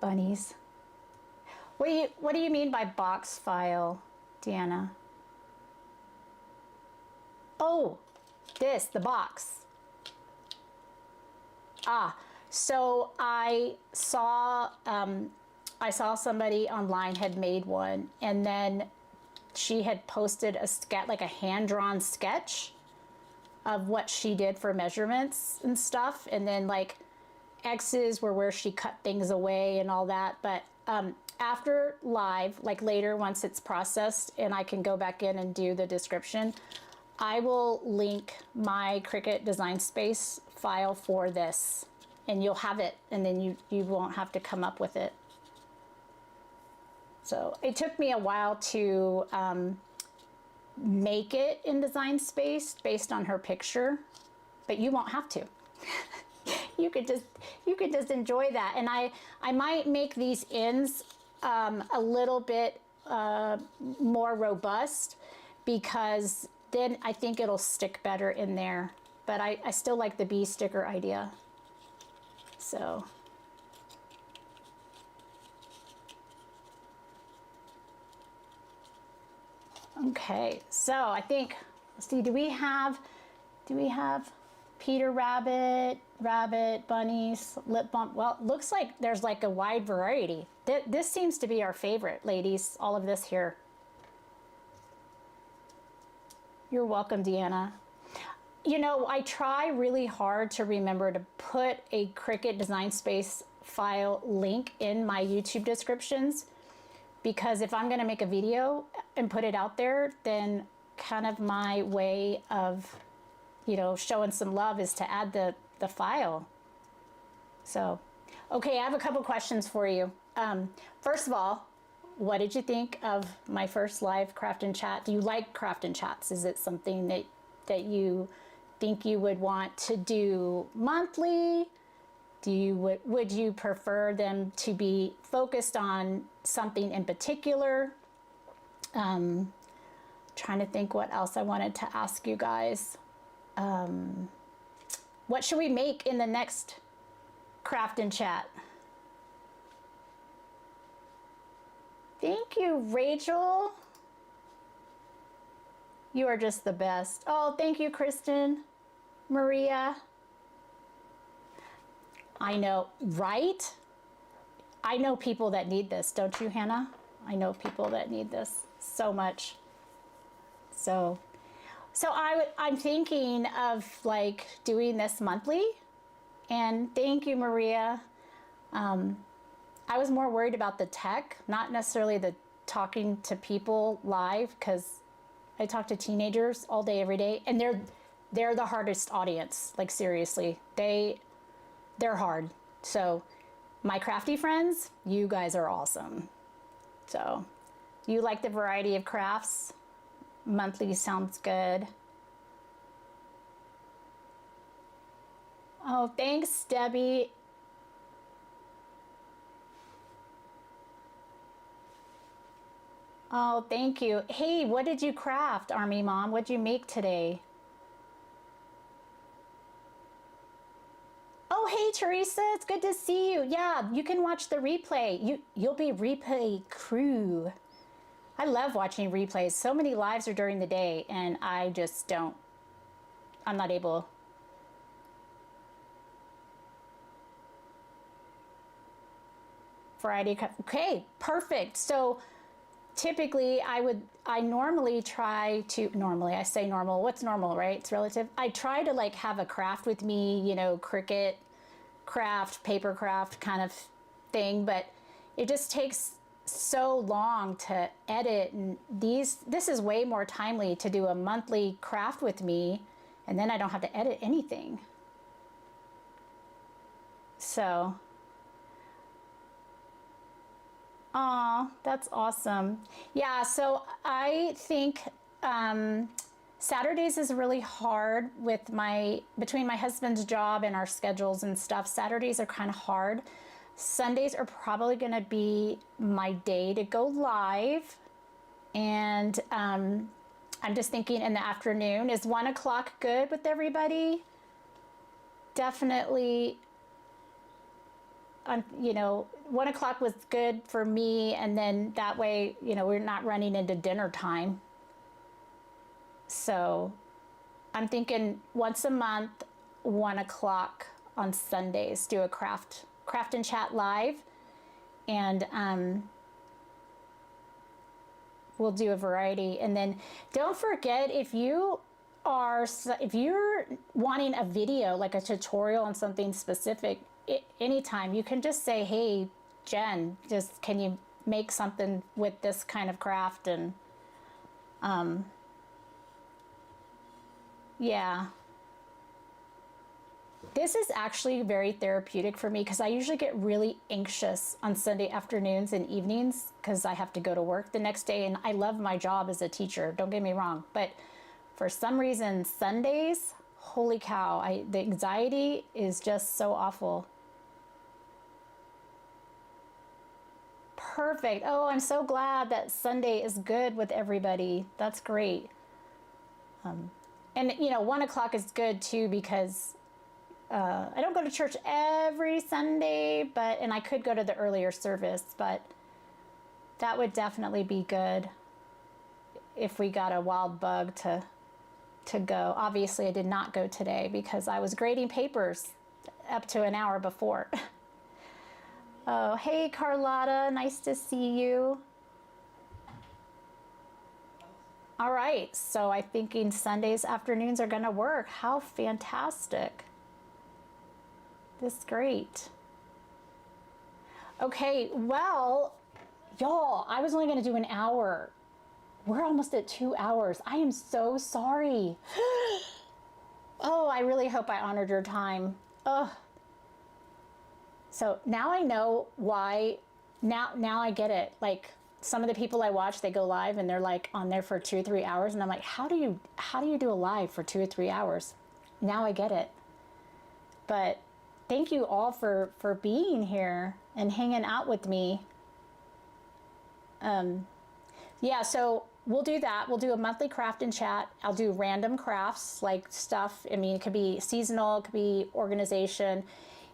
Speaker 1: bunnies. What do you mean by box file, Deanna? Oh, the box. Ah, so I saw somebody online had made one, and then she had posted a sketch, like a hand-drawn sketch of what she did for measurements and stuff, and then like X's were where she cut things away and all that. But after live, like later, once it's processed and I can go back in and do the description, I will link my Cricut Design Space file for this, and you'll have it, and then you won't have to come up with it. So it took me a while to make it in Design Space based on her picture, but you won't have to. You could just enjoy that. And I might make these ends a little bit more robust, because then I think it'll stick better in there. But I still like the bee sticker idea. So. Okay, so I think, let's see, do we have Peter Rabbit, Rabbit, bunnies, lip bump? Well, looks like there's like a wide variety. This seems to be our favorite, ladies, all of this here. You're welcome, Deanna. You know, I try really hard to remember to put a Cricut Design Space file link in my YouTube descriptions, because if I'm going to make a video and put it out there, then kind of my way of, you know, showing some love is to add the file. So, okay, I have a couple questions for you. First of all, what did you think of my first live craft and chat? Do you like craft and chats? Is it something that you think you would want to do monthly? Would you prefer them to be focused on something in particular? Trying to think what else I wanted to ask you guys. What should we make in the next craft and chat? Thank you, Rachel. You are just the best. Oh, thank you, Kristen, Maria. I know, right? I know people that need this, don't you, Hannah? I know people that need this so much. So I'm thinking of like doing this monthly. And thank you, Maria. I was more worried about the tech, not necessarily the talking to people live, because I talk to teenagers all day, every day, and they're the hardest audience. Like seriously, they're hard. So my crafty friends, you guys are awesome. So you like the variety of crafts? Monthly sounds good. Oh, thanks, Debbie. Oh, thank you. Hey, what did you craft, Army Mom? What'd you make today? Oh, hey, Teresa, it's good to see you. Yeah, you can watch the replay. You'll be replay crew. I love watching replays. So many lives are during the day, and I just don't. I'm not able. Friday. Okay, perfect. So typically I normally try to, I say normal, what's normal, right? It's relative. I try to like have a craft with me, you know, Cricut craft, paper craft kind of thing, but it just takes so long to edit, and this is way more timely to do a monthly craft with me, and then I don't have to edit anything. So aw, that's awesome. Yeah, so I think Saturdays is really hard with between my husband's job and our schedules and stuff. Saturdays are kind of hard. Sundays are probably going to be my day to go live. And I'm just thinking in the afternoon. Is 1 o'clock good with everybody? Definitely. You know, 1 o'clock was good for me, and then that way, you know, we're not running into dinner time. So I'm thinking once a month, 1 o'clock on Sundays, do a craft and chat live, and we'll do a variety. And then don't forget, if you're wanting a video, like a tutorial on something specific, anytime you can just say, hey Jen, just can you make something with this kind of craft? And yeah, this is actually very therapeutic for me, because I usually get really anxious on Sunday afternoons and evenings because I have to go to work the next day, and I love my job as a teacher, don't get me wrong, but for some reason Sundays, holy cow, the anxiety is just so awful. Perfect. Oh, I'm so glad that Sunday is good with everybody. That's great. And you know, 1 o'clock is good too, because I don't go to church every Sunday, and I could go to the earlier service, but that would definitely be good. if we got a wild bug to go. Obviously, I did not go today because I was grading papers up to an hour before. Oh, hey Carlotta, nice to see you. All right, so I'm thinking Sundays afternoons are gonna work. How fantastic. This is great. Okay, well, y'all, I was only gonna do an hour. We're almost at 2 hours. I am so sorry. Oh, I really hope I honored your time. Oh. So now I know why, now I get it. Like some of the people I watch, they go live and they're like on there for 2 or 3 hours. And I'm like, how do you do a live for 2 or 3 hours? Now I get it. But thank you all for being here and hanging out with me. Yeah, so we'll do that. We'll do a monthly craft and chat. I'll do random crafts, like stuff. I mean, it could be seasonal, it could be organization.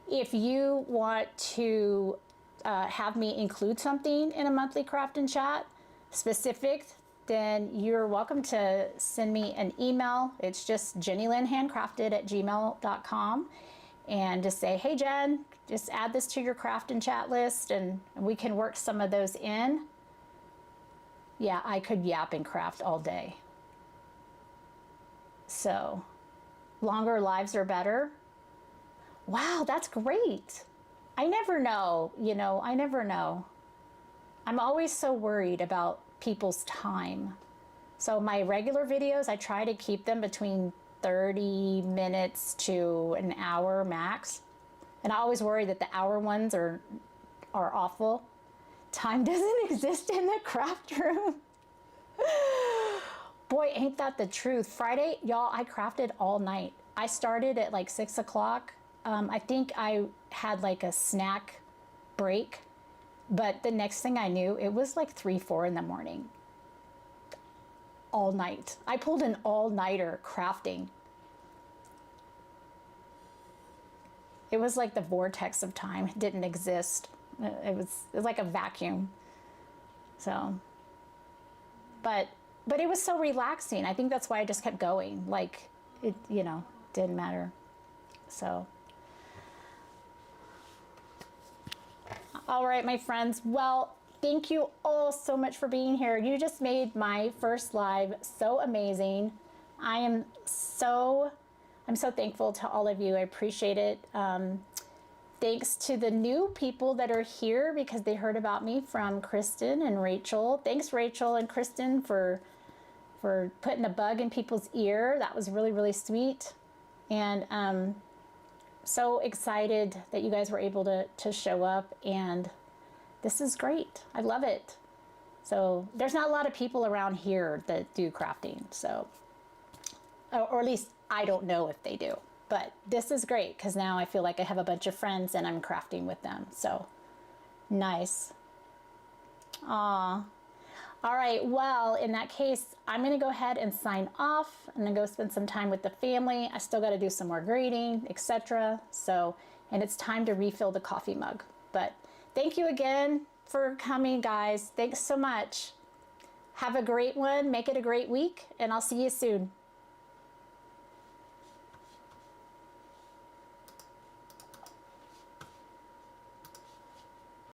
Speaker 1: If you want to have me include something in a monthly craft and chat specific, then you're welcome to send me an email. It's just jennylynnhandcrafted@gmail.com. And just say, hey Jen, just add this to your craft and chat list and we can work some of those in. Yeah, I could yap and craft all day. So, longer lives are better. Wow, that's great. I never know, I never know. I'm always so worried about people's time. So my regular videos, I try to keep them between 30 minutes to an hour max. And I always worry that the hour ones are awful. Time doesn't exist in the craft room. Boy, ain't that the truth. Friday, y'all, I crafted all night. I started at like 6 o'clock. I think I had like a snack break, but the next thing I knew, it was like 3, 4 in the morning. All night. I pulled an all-nighter crafting. It was like the vortex of time. It didn't exist. It was like a vacuum. So, but it was so relaxing. I think that's why I just kept going. Like it, didn't matter. So, all right, my friends. Well, thank you all so much for being here. You just made my first live so amazing. I'm so thankful to all of you. I appreciate it. Thanks to the new people that are here because they heard about me from Kristen and Rachel. Thanks, Rachel and Kristen, for putting a bug in people's ear. That was really, really sweet. And so excited that you guys were able to show up. And this is great. I love it. So there's not a lot of people around here that do crafting. So, or at least I don't know if they do. But this is great because now I feel like I have a bunch of friends and I'm crafting with them. So nice. Aw. All right. Well, in that case, I'm going to go ahead and sign off. I'm going to go spend some time with the family. I still got to do some more grading, etc. So, and it's time to refill the coffee mug. But thank you again for coming, guys. Thanks so much. Have a great one. Make it a great week, and I'll see you soon.